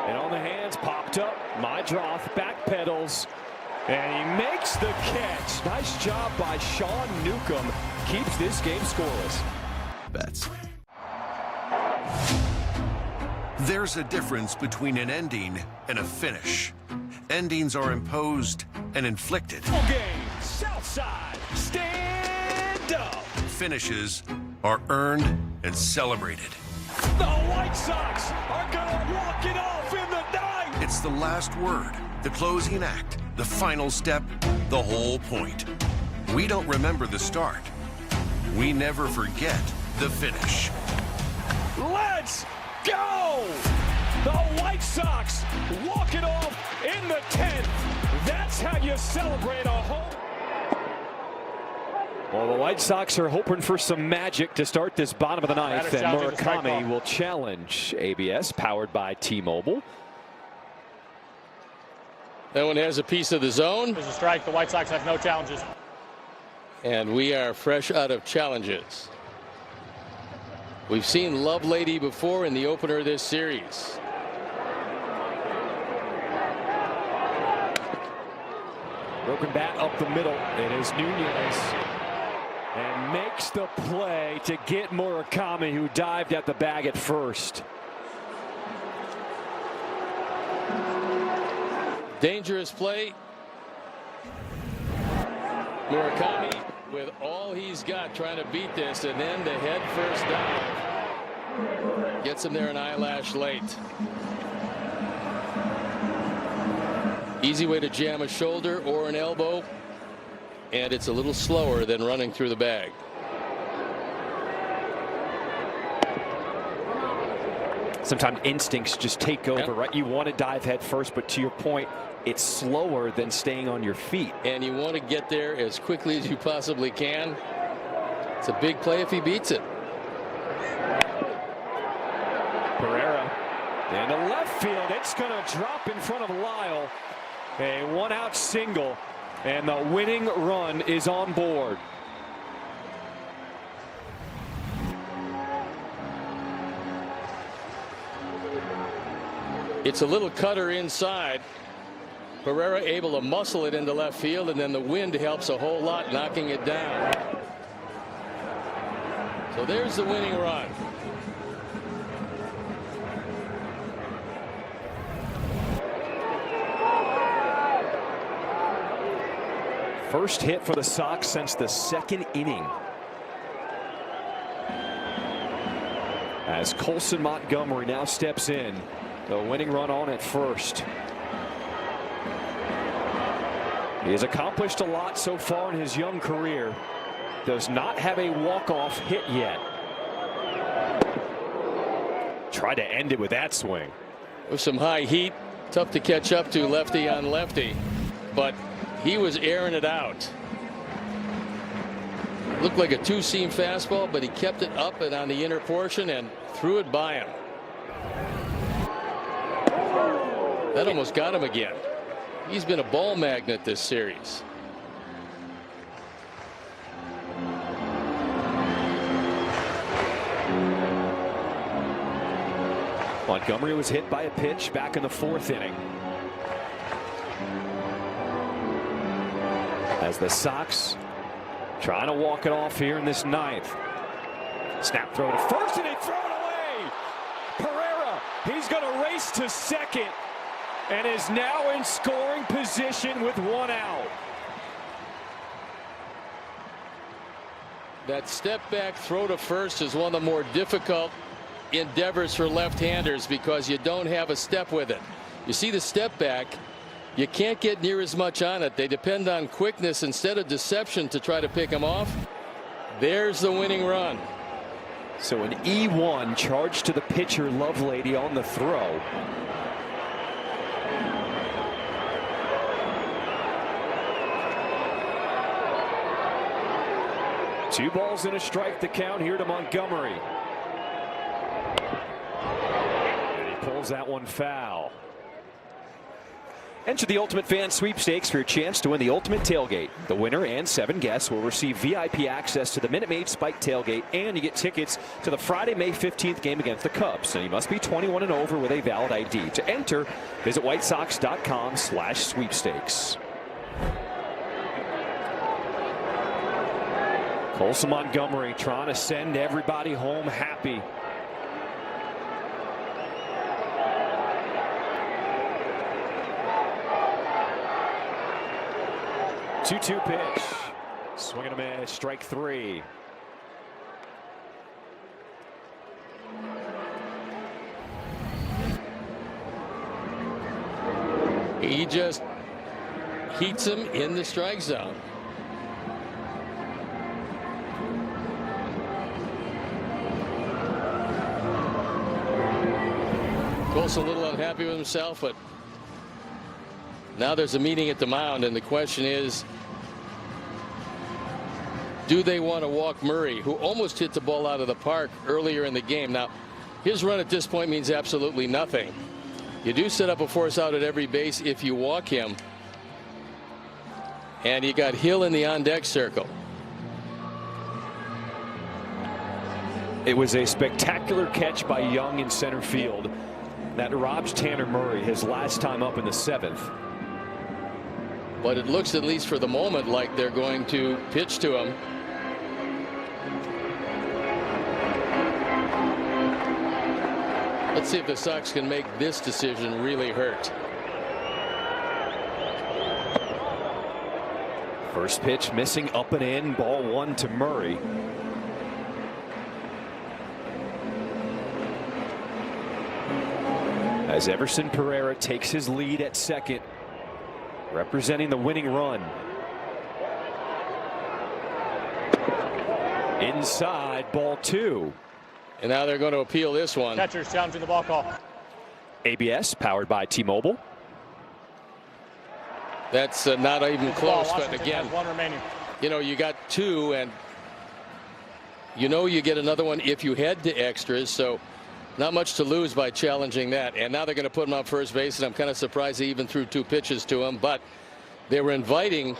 And on the hands, popped up. Mydroth backpedals, and he makes the catch. Nice job by Sean Newcomb. Keeps this game scoreless. Bets. There's a difference between an ending and a finish. Endings are imposed and inflicted. Full game, Southside, stand up. Finishes are earned and celebrated. The White Sox are gonna walk it off in the ninth. It's the last word, the closing act, the final step, the whole point. We don't remember the start. We never forget the finish. Let's go! The White Sox walk it off in the 10th. That's how you celebrate a home. Well, the White Sox are hoping for some magic to start this bottom of the 9th, and Murakami will challenge. ABS powered by T-Mobile. That one has a piece of the zone. There's a strike. The White Sox have no challenges. And we are fresh out of challenges. We've seen Lovelady before in the opener of this series. Broken bat up the middle. It is Nunez. And makes the play to get Murakami, who dived at the bag at first. Dangerous play. Murakami with all he's got trying to beat this, and then the head first dive gets him there an eyelash late. Easy way to jam a shoulder or an elbow, and it's a little slower than running through the bag. Sometimes instincts just take over, right? You want to dive head first, but to your point, it's slower than staying on your feet. And you want to get there as quickly as you possibly can. It's a big play if he beats it. Pereira into left field. It's going to drop in front of Lyle. A one-out single, and the winning run is on board. It's a little cutter inside. Pereira able to muscle it into left field, and then the wind helps a whole lot, knocking it down. So there's the winning run. First hit for the Sox since the second inning. As Colson Montgomery now steps in. The winning run on at first. He has accomplished a lot so far in his young career. Does not have a walk-off hit yet. Try to end it with that swing. With some high heat, tough to catch up to lefty on lefty, but he was airing it out. Looked like a two-seam fastball, but he kept it up and on the inner portion and threw it by him. That almost got him again. He's been a ball magnet this series. Montgomery was hit by a pitch back in the fourth inning. As the Sox trying to walk it off here in this ninth. Snap throw to first, and they throw it away. Pereira, he's going to race to second and is now in scoring position with one out. That step back throw to first is one of the more difficult endeavors for left-handers because you don't have a step with it. You see the step back, you can't get near as much on it. They depend on quickness instead of deception to try to pick him off. There's the winning run. So an E1 charged to the pitcher, Lovelady, on the throw. Two balls and a strike to count here to Montgomery. And he pulls that one foul. Enter the Ultimate Fan Sweepstakes for your chance to win the Ultimate Tailgate. The winner and 7 guests will receive VIP access to the Minute Maid Spike Tailgate, and you get tickets to the Friday, May 15th game against the Cubs. And you must be 21 and over with a valid ID. To enter, visit whitesox.com/sweepstakes. Colson Montgomery trying to send everybody home happy. Two-two pitch. Swing and a miss. Strike 3. He just heats him in the strike zone. Colson a little unhappy with himself, but now there's a meeting at the mound, and the question is, do they want to walk Murray, who almost hit the ball out of the park earlier in the game? Now, his run at this point means absolutely nothing. You do set up a force out at every base if you walk him. And you got Hill in the on-deck circle. It was a spectacular catch by Young in center field that robs Tanner Murray his last time up in the 7th. But it looks, at least for the moment, like they're going to pitch to him. Let's see if the Sox can make this decision really hurt. First pitch missing, up and in, ball 1 to Murray. As Everson Pereira takes his lead at second, representing the winning run. Inside, ball 2. And now they're going to appeal this one. Catcher's challenging the ball call. ABS powered by T-Mobile. That's not even close, but again, one remaining. You know, you got 2, and you know you get another one if you head to extras, so not much to lose by challenging that. And now they're going to put him on first base, and I'm kind of surprised they even threw 2 pitches to him, but they were inviting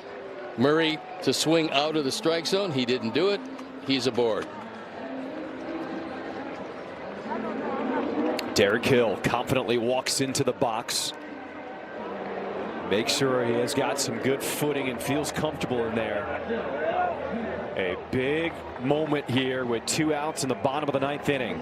Murray to swing out of the strike zone. He didn't do it. He's aboard. Derek Hill confidently walks into the box. Make sure he has got some good footing and feels comfortable in there. A big moment here with 2 outs in the bottom of the 9th inning.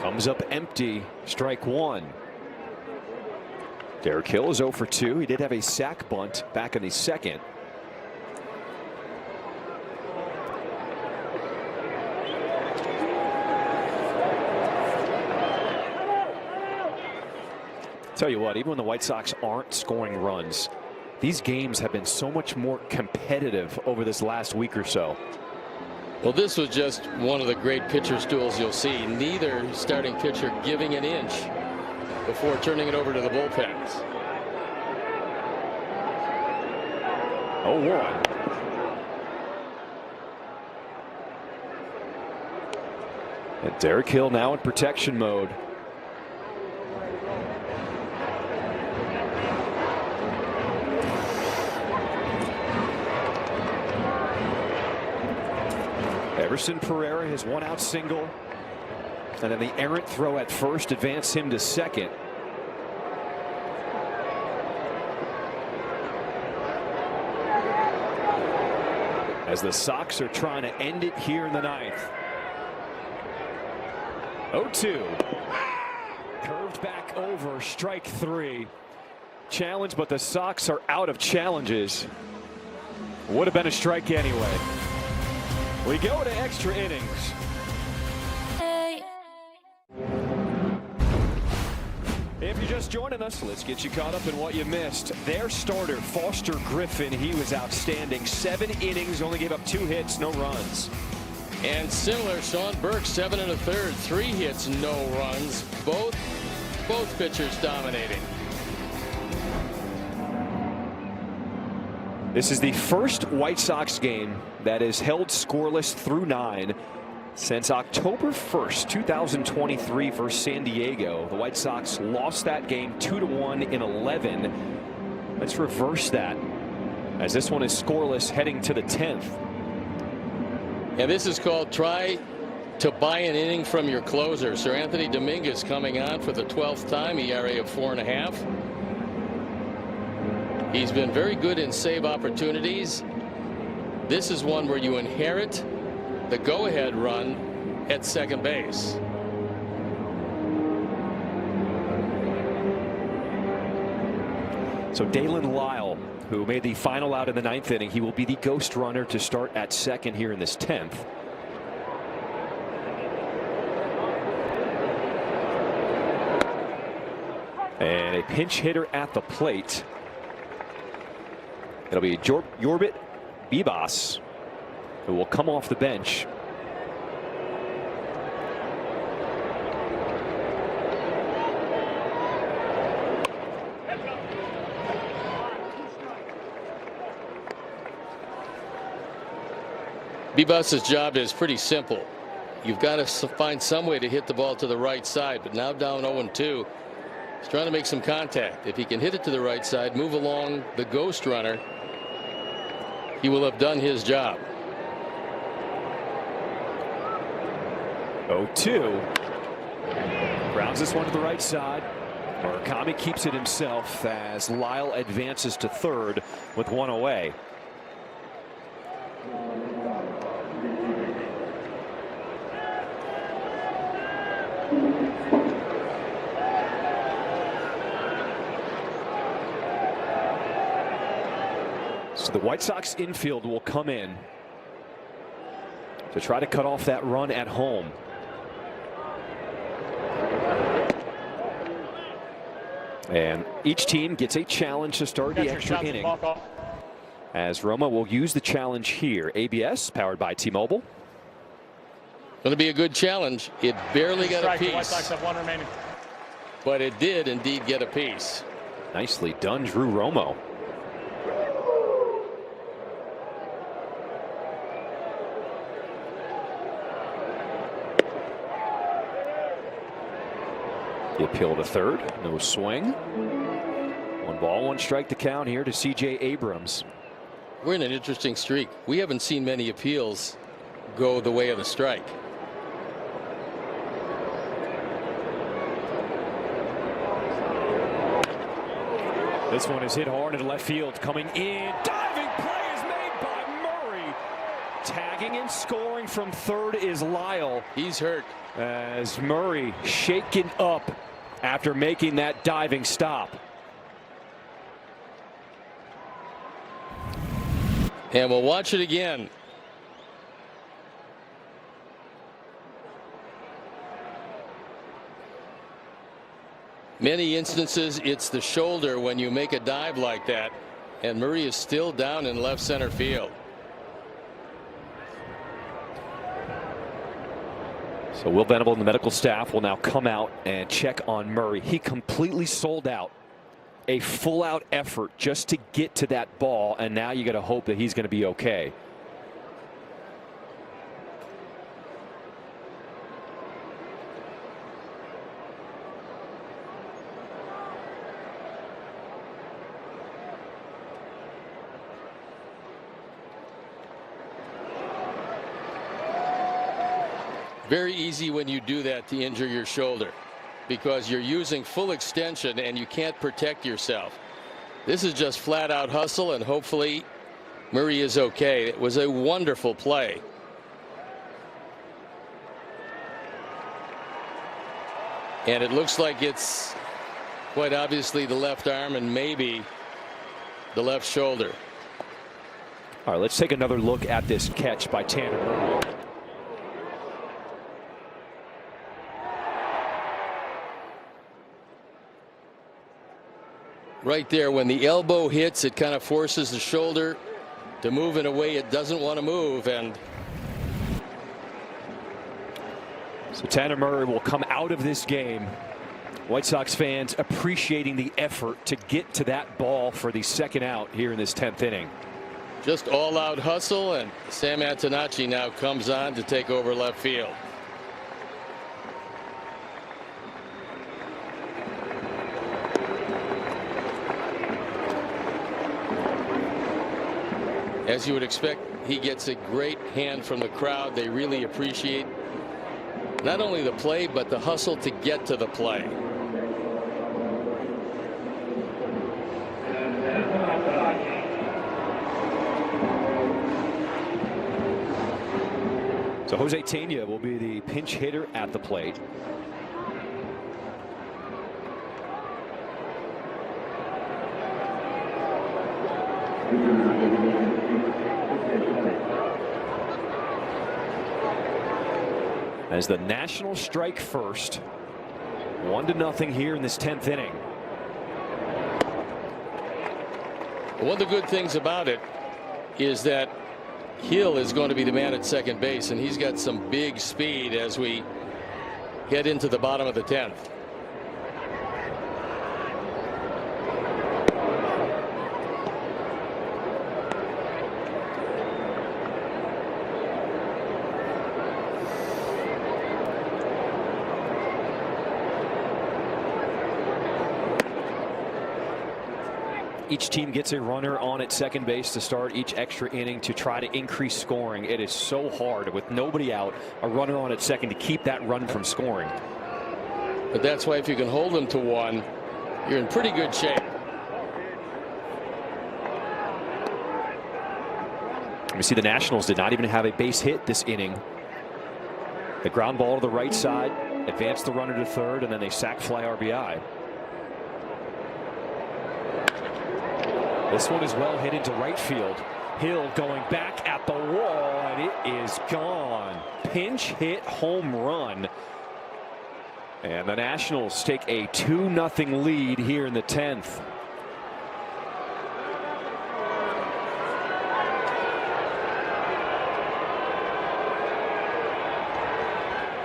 Comes up empty, strike 1. Derek Hill is 0 for 2. He did have a sac bunt back in the 2nd. Tell you what, even when the White Sox aren't scoring runs, these games have been so much more competitive over this last week or so. Well, this was just one of the great pitcher's duels you'll see. Neither starting pitcher giving an inch before turning it over to the bullpens. 0-1. And Derek Hill now in protection mode. Everson Pereira, his 1-out single, and then the errant throw at first advanced him to second. As the Sox are trying to end it here in the 9th. 0-2. Curved back over, strike 3. Challenge, but the Sox are out of challenges. Would have been a strike anyway. We go to extra innings. If you're just joining us, let's get you caught up in what you missed. Their starter, Foster Griffin, he was outstanding. 7 innings, only gave up 2 hits, no runs. And similar, Sean Burke, 7 1/3, 3 hits, no runs. Both pitchers dominating. This is the first White Sox game that is held scoreless through 9 since October 1st, 2023 versus San Diego. The White Sox lost that game 2-1 in 11. Let's reverse that as this one is scoreless heading to the 10th. And this is called try to buy an inning from your closer. Sir Anthony Dominguez coming on for the 12th time, ERA of 4.5. He's been very good in save opportunities. This is one where you inherit the go-ahead run at second base. So Dalen Lyle, who made the final out in the 9th inning, he will be the ghost runner to start at second here in this 10th. And a pinch hitter at the plate. It'll be Yorbit Bibas, who will come off the bench. B-Bus's job is pretty simple. You've got to find some way to hit the ball to the right side, but now down 0-2. He's trying to make some contact. If he can hit it to the right side, move along the ghost runner, he will have done his job. 0-2. Grounds this one to the right side. Murakami keeps it himself as Lyle advances to third with one away. So the White Sox infield will come in to try to cut off that run at home. And each team gets a challenge to start the extra inning. As Roma will use the challenge here. ABS powered by T-Mobile. Going to be a good challenge. It barely got a piece. The White Sox have one remaining. But it did indeed get a piece. Nicely done, Drew Romo. The appeal to third. No swing. 1 ball, 1 strike to count here to C.J. Abrams. We're in an interesting streak. We haven't seen many appeals go the way of the strike. This one is hit hard into left field. Coming in. Diving play is made by Murray. Tagging and scoring from third is Lyle. He's hurt. As Murray shaken up after making that diving stop. And we'll watch it again. Many instances it's the shoulder when you make a dive like that, and Murray is still down in left center field. So Will Venable and the medical staff will now come out and check on Murray. He completely sold out. A full out effort just to get to that ball, and now you got to hope that he's going to be okay. Very easy when you do that to injure your shoulder, because you're using full extension and you can't protect yourself. This is just flat out hustle, and hopefully Murray is okay. It was a wonderful play. And it looks like it's quite obviously the left arm and maybe the left shoulder. All right, let's take another look at this catch by Tanner Murray. Right there, when the elbow hits, it kind of forces the shoulder to move in a way it doesn't want to move. And so Tanner Murray will come out of this game. White Sox fans appreciating the effort to get to that ball for the second out here in this 10th inning. Just all out hustle, and Sam Antonacci now comes on to take over left field. As you would expect, he gets a great hand from the crowd. They really appreciate not only the play, but the hustle to get to the play. So Jose Tena will be the pinch hitter at the plate. As the Nationals strike first, 1-0 here in this 10th inning. One of the good things about it is that Hill is going to be the man at second base, and he's got some big speed as we get into the bottom of the 10th. Each team gets a runner on at second base to start each extra inning to try to increase scoring. It is so hard with nobody out, a runner on at second, to keep that run from scoring. But that's why if you can hold them to one, you're in pretty good shape. We see the Nationals did not even have a base hit this inning. The ground ball to the right side, advanced the runner to third, and then they sack fly RBI. This one is well hit into right field. Hill going back at the wall, and it is gone. Pinch hit home run. And the Nationals take a 2-0 lead here in the 10th.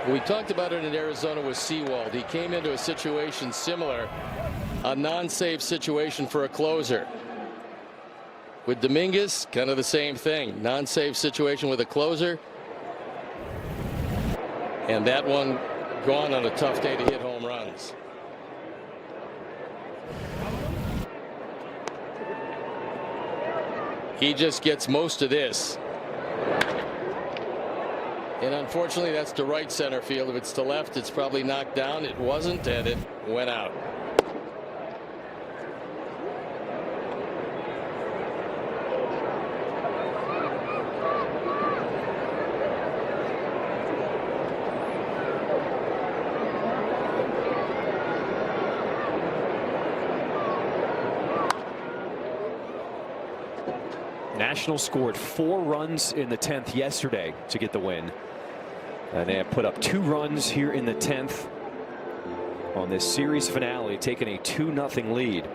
We talked about it in Arizona with Sewald. He came into a situation similar, a non-save situation for a closer. With Dominguez, kind of the same thing. Non-save situation with a closer. And that one gone on a tough day to hit home runs. He just gets most of this. And unfortunately, that's to right center field. If it's to left, it's probably knocked down. It wasn't, and it went out. Nationals scored 4 runs in the 10th yesterday to get the win. And they have put up 2 runs here in the 10th on this series finale, taking a 2-0 lead.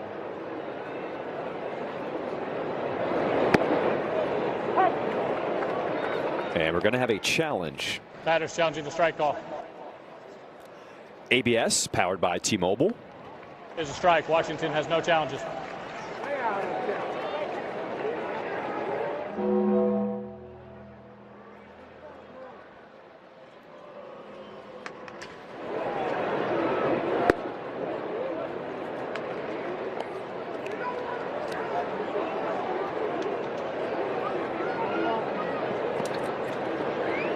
And we're going to have a challenge. Batter's challenging the strike call. ABS powered by T-Mobile. There's a strike. Washington has no challenges.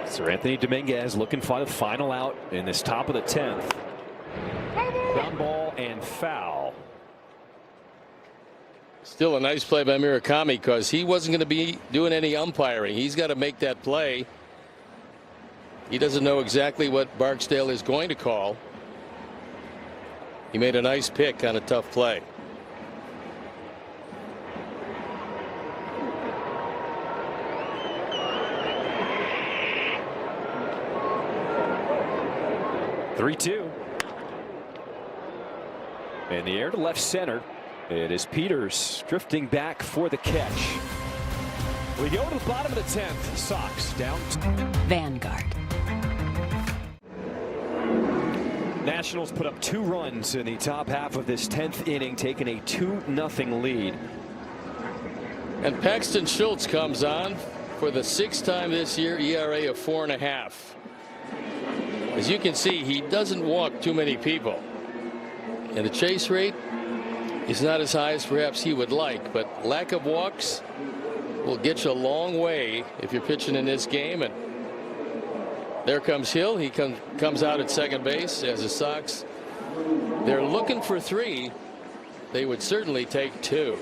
Sir Anthony Dominguez looking for the final out in this top of the 10th. Ground ball and foul. Still a nice play by Murakami, because he wasn't going to be doing any umpiring. He's got to make that play. He doesn't know exactly what Barksdale is going to call. He made a nice pick on a tough play. (3-2). In the air to left center. It is Peters drifting back for the catch. We go to the bottom of the 10th. Sox down. Vanguard. Nationals put up 2 runs in the top half of this 10th inning, taking a 2-0 lead. And Paxton Schultz comes on for the 6th time this year, ERA of 4.5. As you can see, he doesn't walk too many people. And the chase rate is not as high as perhaps he would like, but lack of walks will get you a long way if you're pitching in this game. And there comes Hill. He comes out at second base as the Sox. They're looking for 3. They would certainly take 2.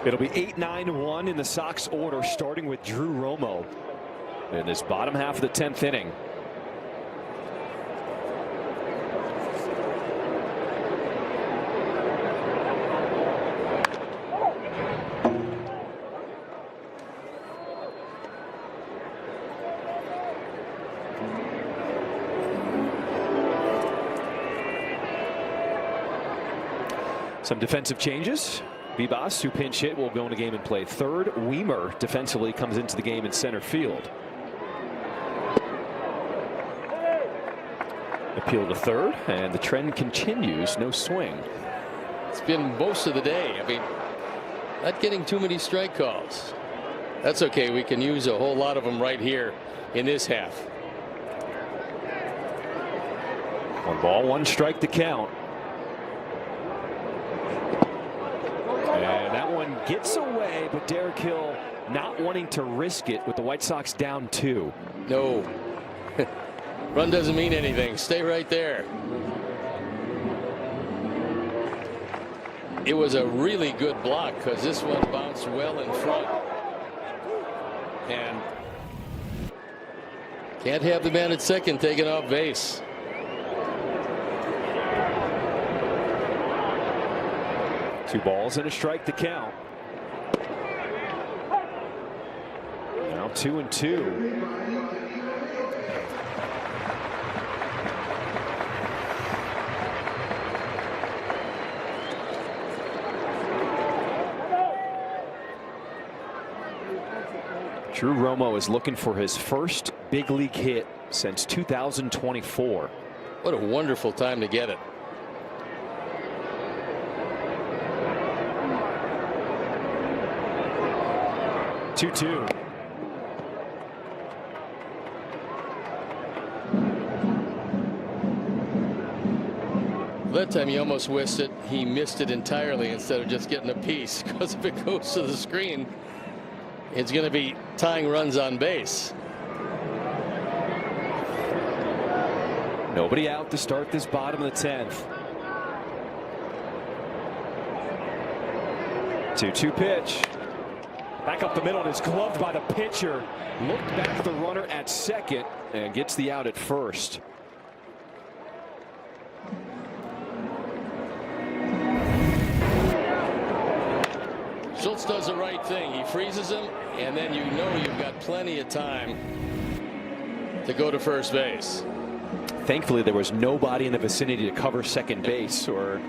It'll be 8-9-1 in the Sox order, starting with Drew Romo in this bottom half of the 10th inning. Some defensive changes. Vivas, who pinch hit, will go into game and play third. Weimer defensively comes into the game in center field. Appeal to third, and the trend continues. No swing. It's been most of the day. I mean, not getting too many strike calls. That's okay. We can use a whole lot of them right here in this half. 1 ball, 1 strike to count. And that one gets away, but Derek Hill not wanting to risk it with the White Sox down 2. No. Run doesn't mean anything. Stay right there. It was a really good block because this one bounced well in front. And can't have the man at second taken off base. Two balls and a strike to count. Now 2-2. Drew Romo is looking for his first big league hit since 2024. What a wonderful time to get it. Two. That time he almost whiffed it. He missed it entirely instead of just getting a piece, because if it goes to the screen, it's going to be tying runs on base. Nobody out to start this bottom of the 10th. 2-2 pitch. Back up the middle, and it's gloved by the pitcher. Looked back at the runner at second and gets the out at first. Schultz does the right thing. He freezes him, and then you know you've got plenty of time to go to first base. Thankfully, there was nobody in the vicinity to cover second base, or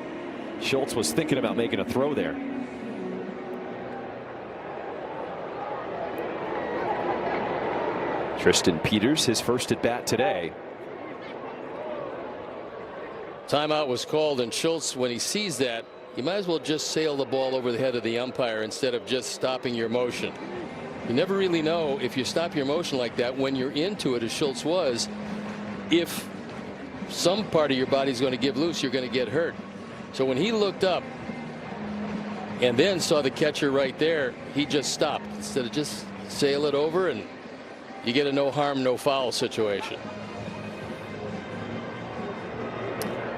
Schultz was thinking about making a throw there. Tristan Peters, his first at bat today. Timeout was called, and Schultz, when he sees that, you might as well just sail the ball over the head of the umpire instead of just stopping your motion. You never really know, if you stop your motion like that when you're into it, as Schultz was, if some part of your body's going to give loose, you're going to get hurt. So when he looked up and then saw the catcher right there, he just stopped instead of just sail it over, and you get a no harm, no foul situation.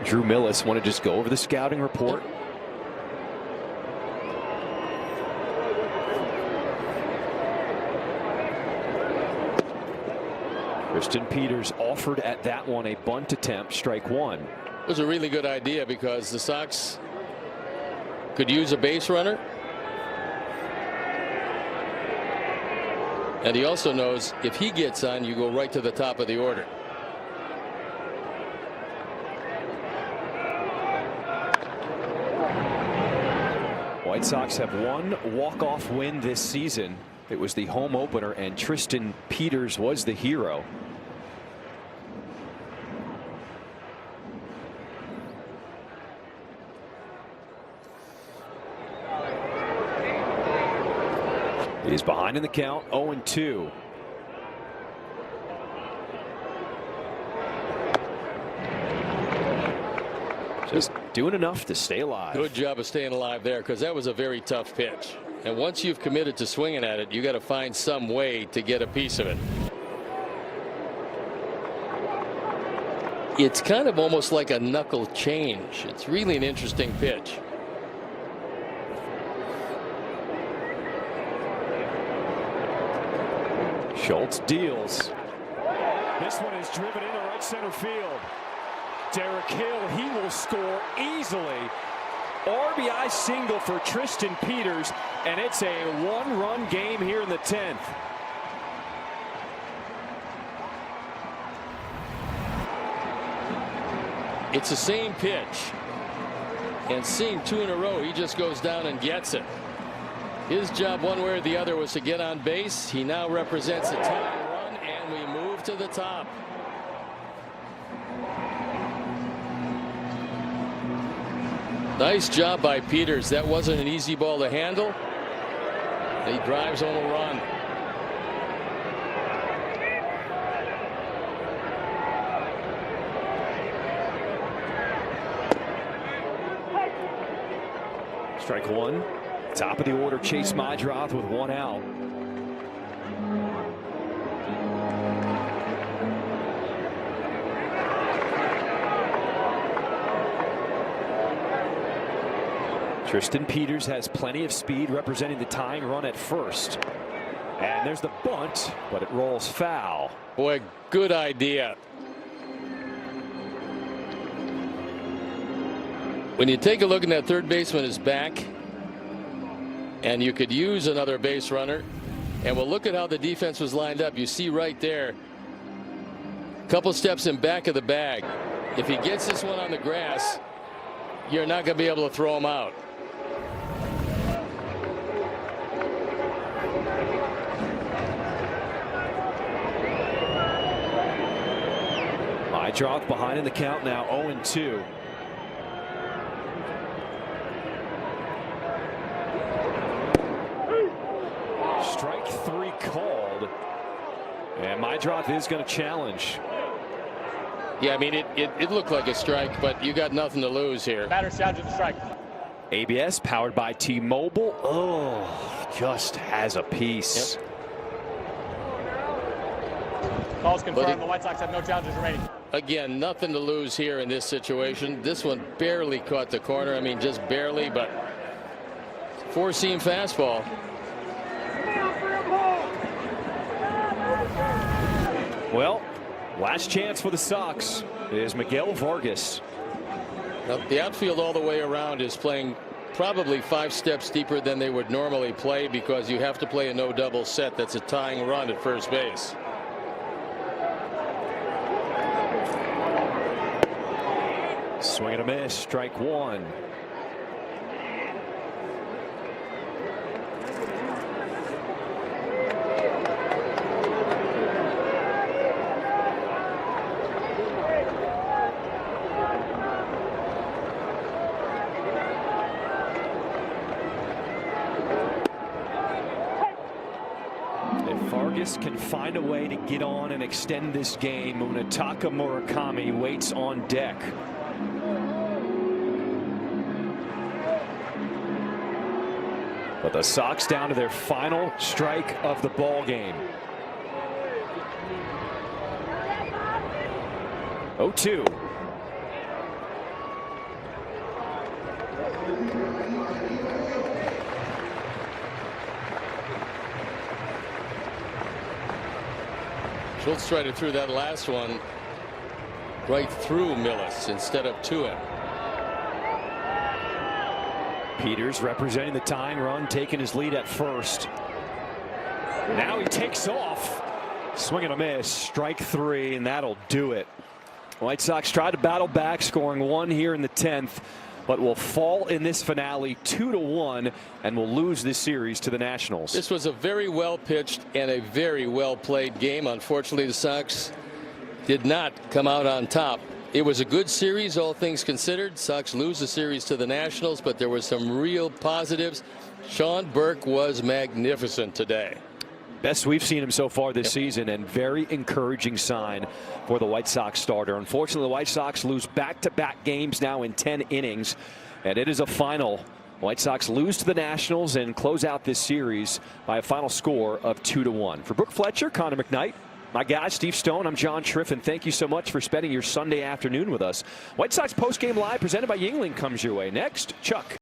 Drew Millis want to just go over the scouting report. Tristan Peters offered at that one a bunt attempt, strike 1. It was a really good idea because the Sox could use a base runner. And he also knows if he gets on, you go right to the top of the order. White Sox have one walk-off win this season. It was the home opener, and Tristan Peters was the hero. He's behind in the count, 0-2. Just doing enough to stay alive. Good job of staying alive there, because that was a very tough pitch. And once you've committed to swinging at it, you got to find some way to get a piece of it. It's kind of almost like a knuckle change. It's really an interesting pitch. Schultz deals. This one is driven into right center field. Derek Hill, he will score easily. RBI single for Tristan Peters, and it's a one-run game here in the 10th. It's the same pitch, and seeing 2 in a row, he just goes down and gets it. His job one way or the other was to get on base. He now represents a tying run, and we move to the top. Nice job by Peters. That wasn't an easy ball to handle. He drives home a run. Strike one. Top of the order, Chase Madrath with one out. Tristan Peters has plenty of speed, representing the tying run at first. And there's the bunt, but it rolls foul. Boy, good idea. When you take a look, and that third baseman is back, and you could use another base runner, and we'll look at how the defense was lined up. You see right there, a couple steps in back of the bag. If he gets this one on the grass, you're not going to be able to throw him out. Madrath behind in the count now, 0-2. Strike three called, and Madrath is going to challenge. Yeah, I mean, it looked like a strike, but you got nothing to lose here. Batter challenging the strike. ABS powered by T-Mobile. Oh, just has a piece. Yep. Calls confirmed. The White Sox have no challenges remaining. Again, nothing to lose here in this situation. This one barely caught the corner. I mean, just barely, but four-seam fastball. Well, last chance for the Sox is Miguel Vargas. Now, the outfield all the way around is playing probably 5 steps deeper than they would normally play, because you have to play a no double set. That's a tying run at first base. Swing and a miss, strike one. If Vargas can find a way to get on and extend this game, Munetaka Murakami waits on deck. But the Sox down to their final strike of the ball game. 0-2. Schultz tried to throw that last one right through Millis instead of to him. Peters representing the tying run, taking his lead at first. Now he takes off. Swing and a miss, strike three, and that'll do it. White Sox tried to battle back, scoring one here in the 10th, but will fall in this finale 2-1 and will lose this series to the Nationals. This was a very well pitched and a very well played game. Unfortunately, the Sox did not come out on top. It was a good series, all things considered. Sox lose the series to the Nationals, but there were some real positives. Sean Burke was magnificent today. Best we've seen him so far this season, and very encouraging sign for the White Sox starter. Unfortunately, the White Sox lose back-to-back games now in 10 innings, and it is a final. White Sox lose to the Nationals and close out this series by a final score of 2-1. For Brooke Fletcher, Connor McKnight, my guy, Steve Stone, I'm John Triffin. Thank you so much for spending your Sunday afternoon with us. White Sox postgame live presented by Yuengling comes your way. Next, Chuck.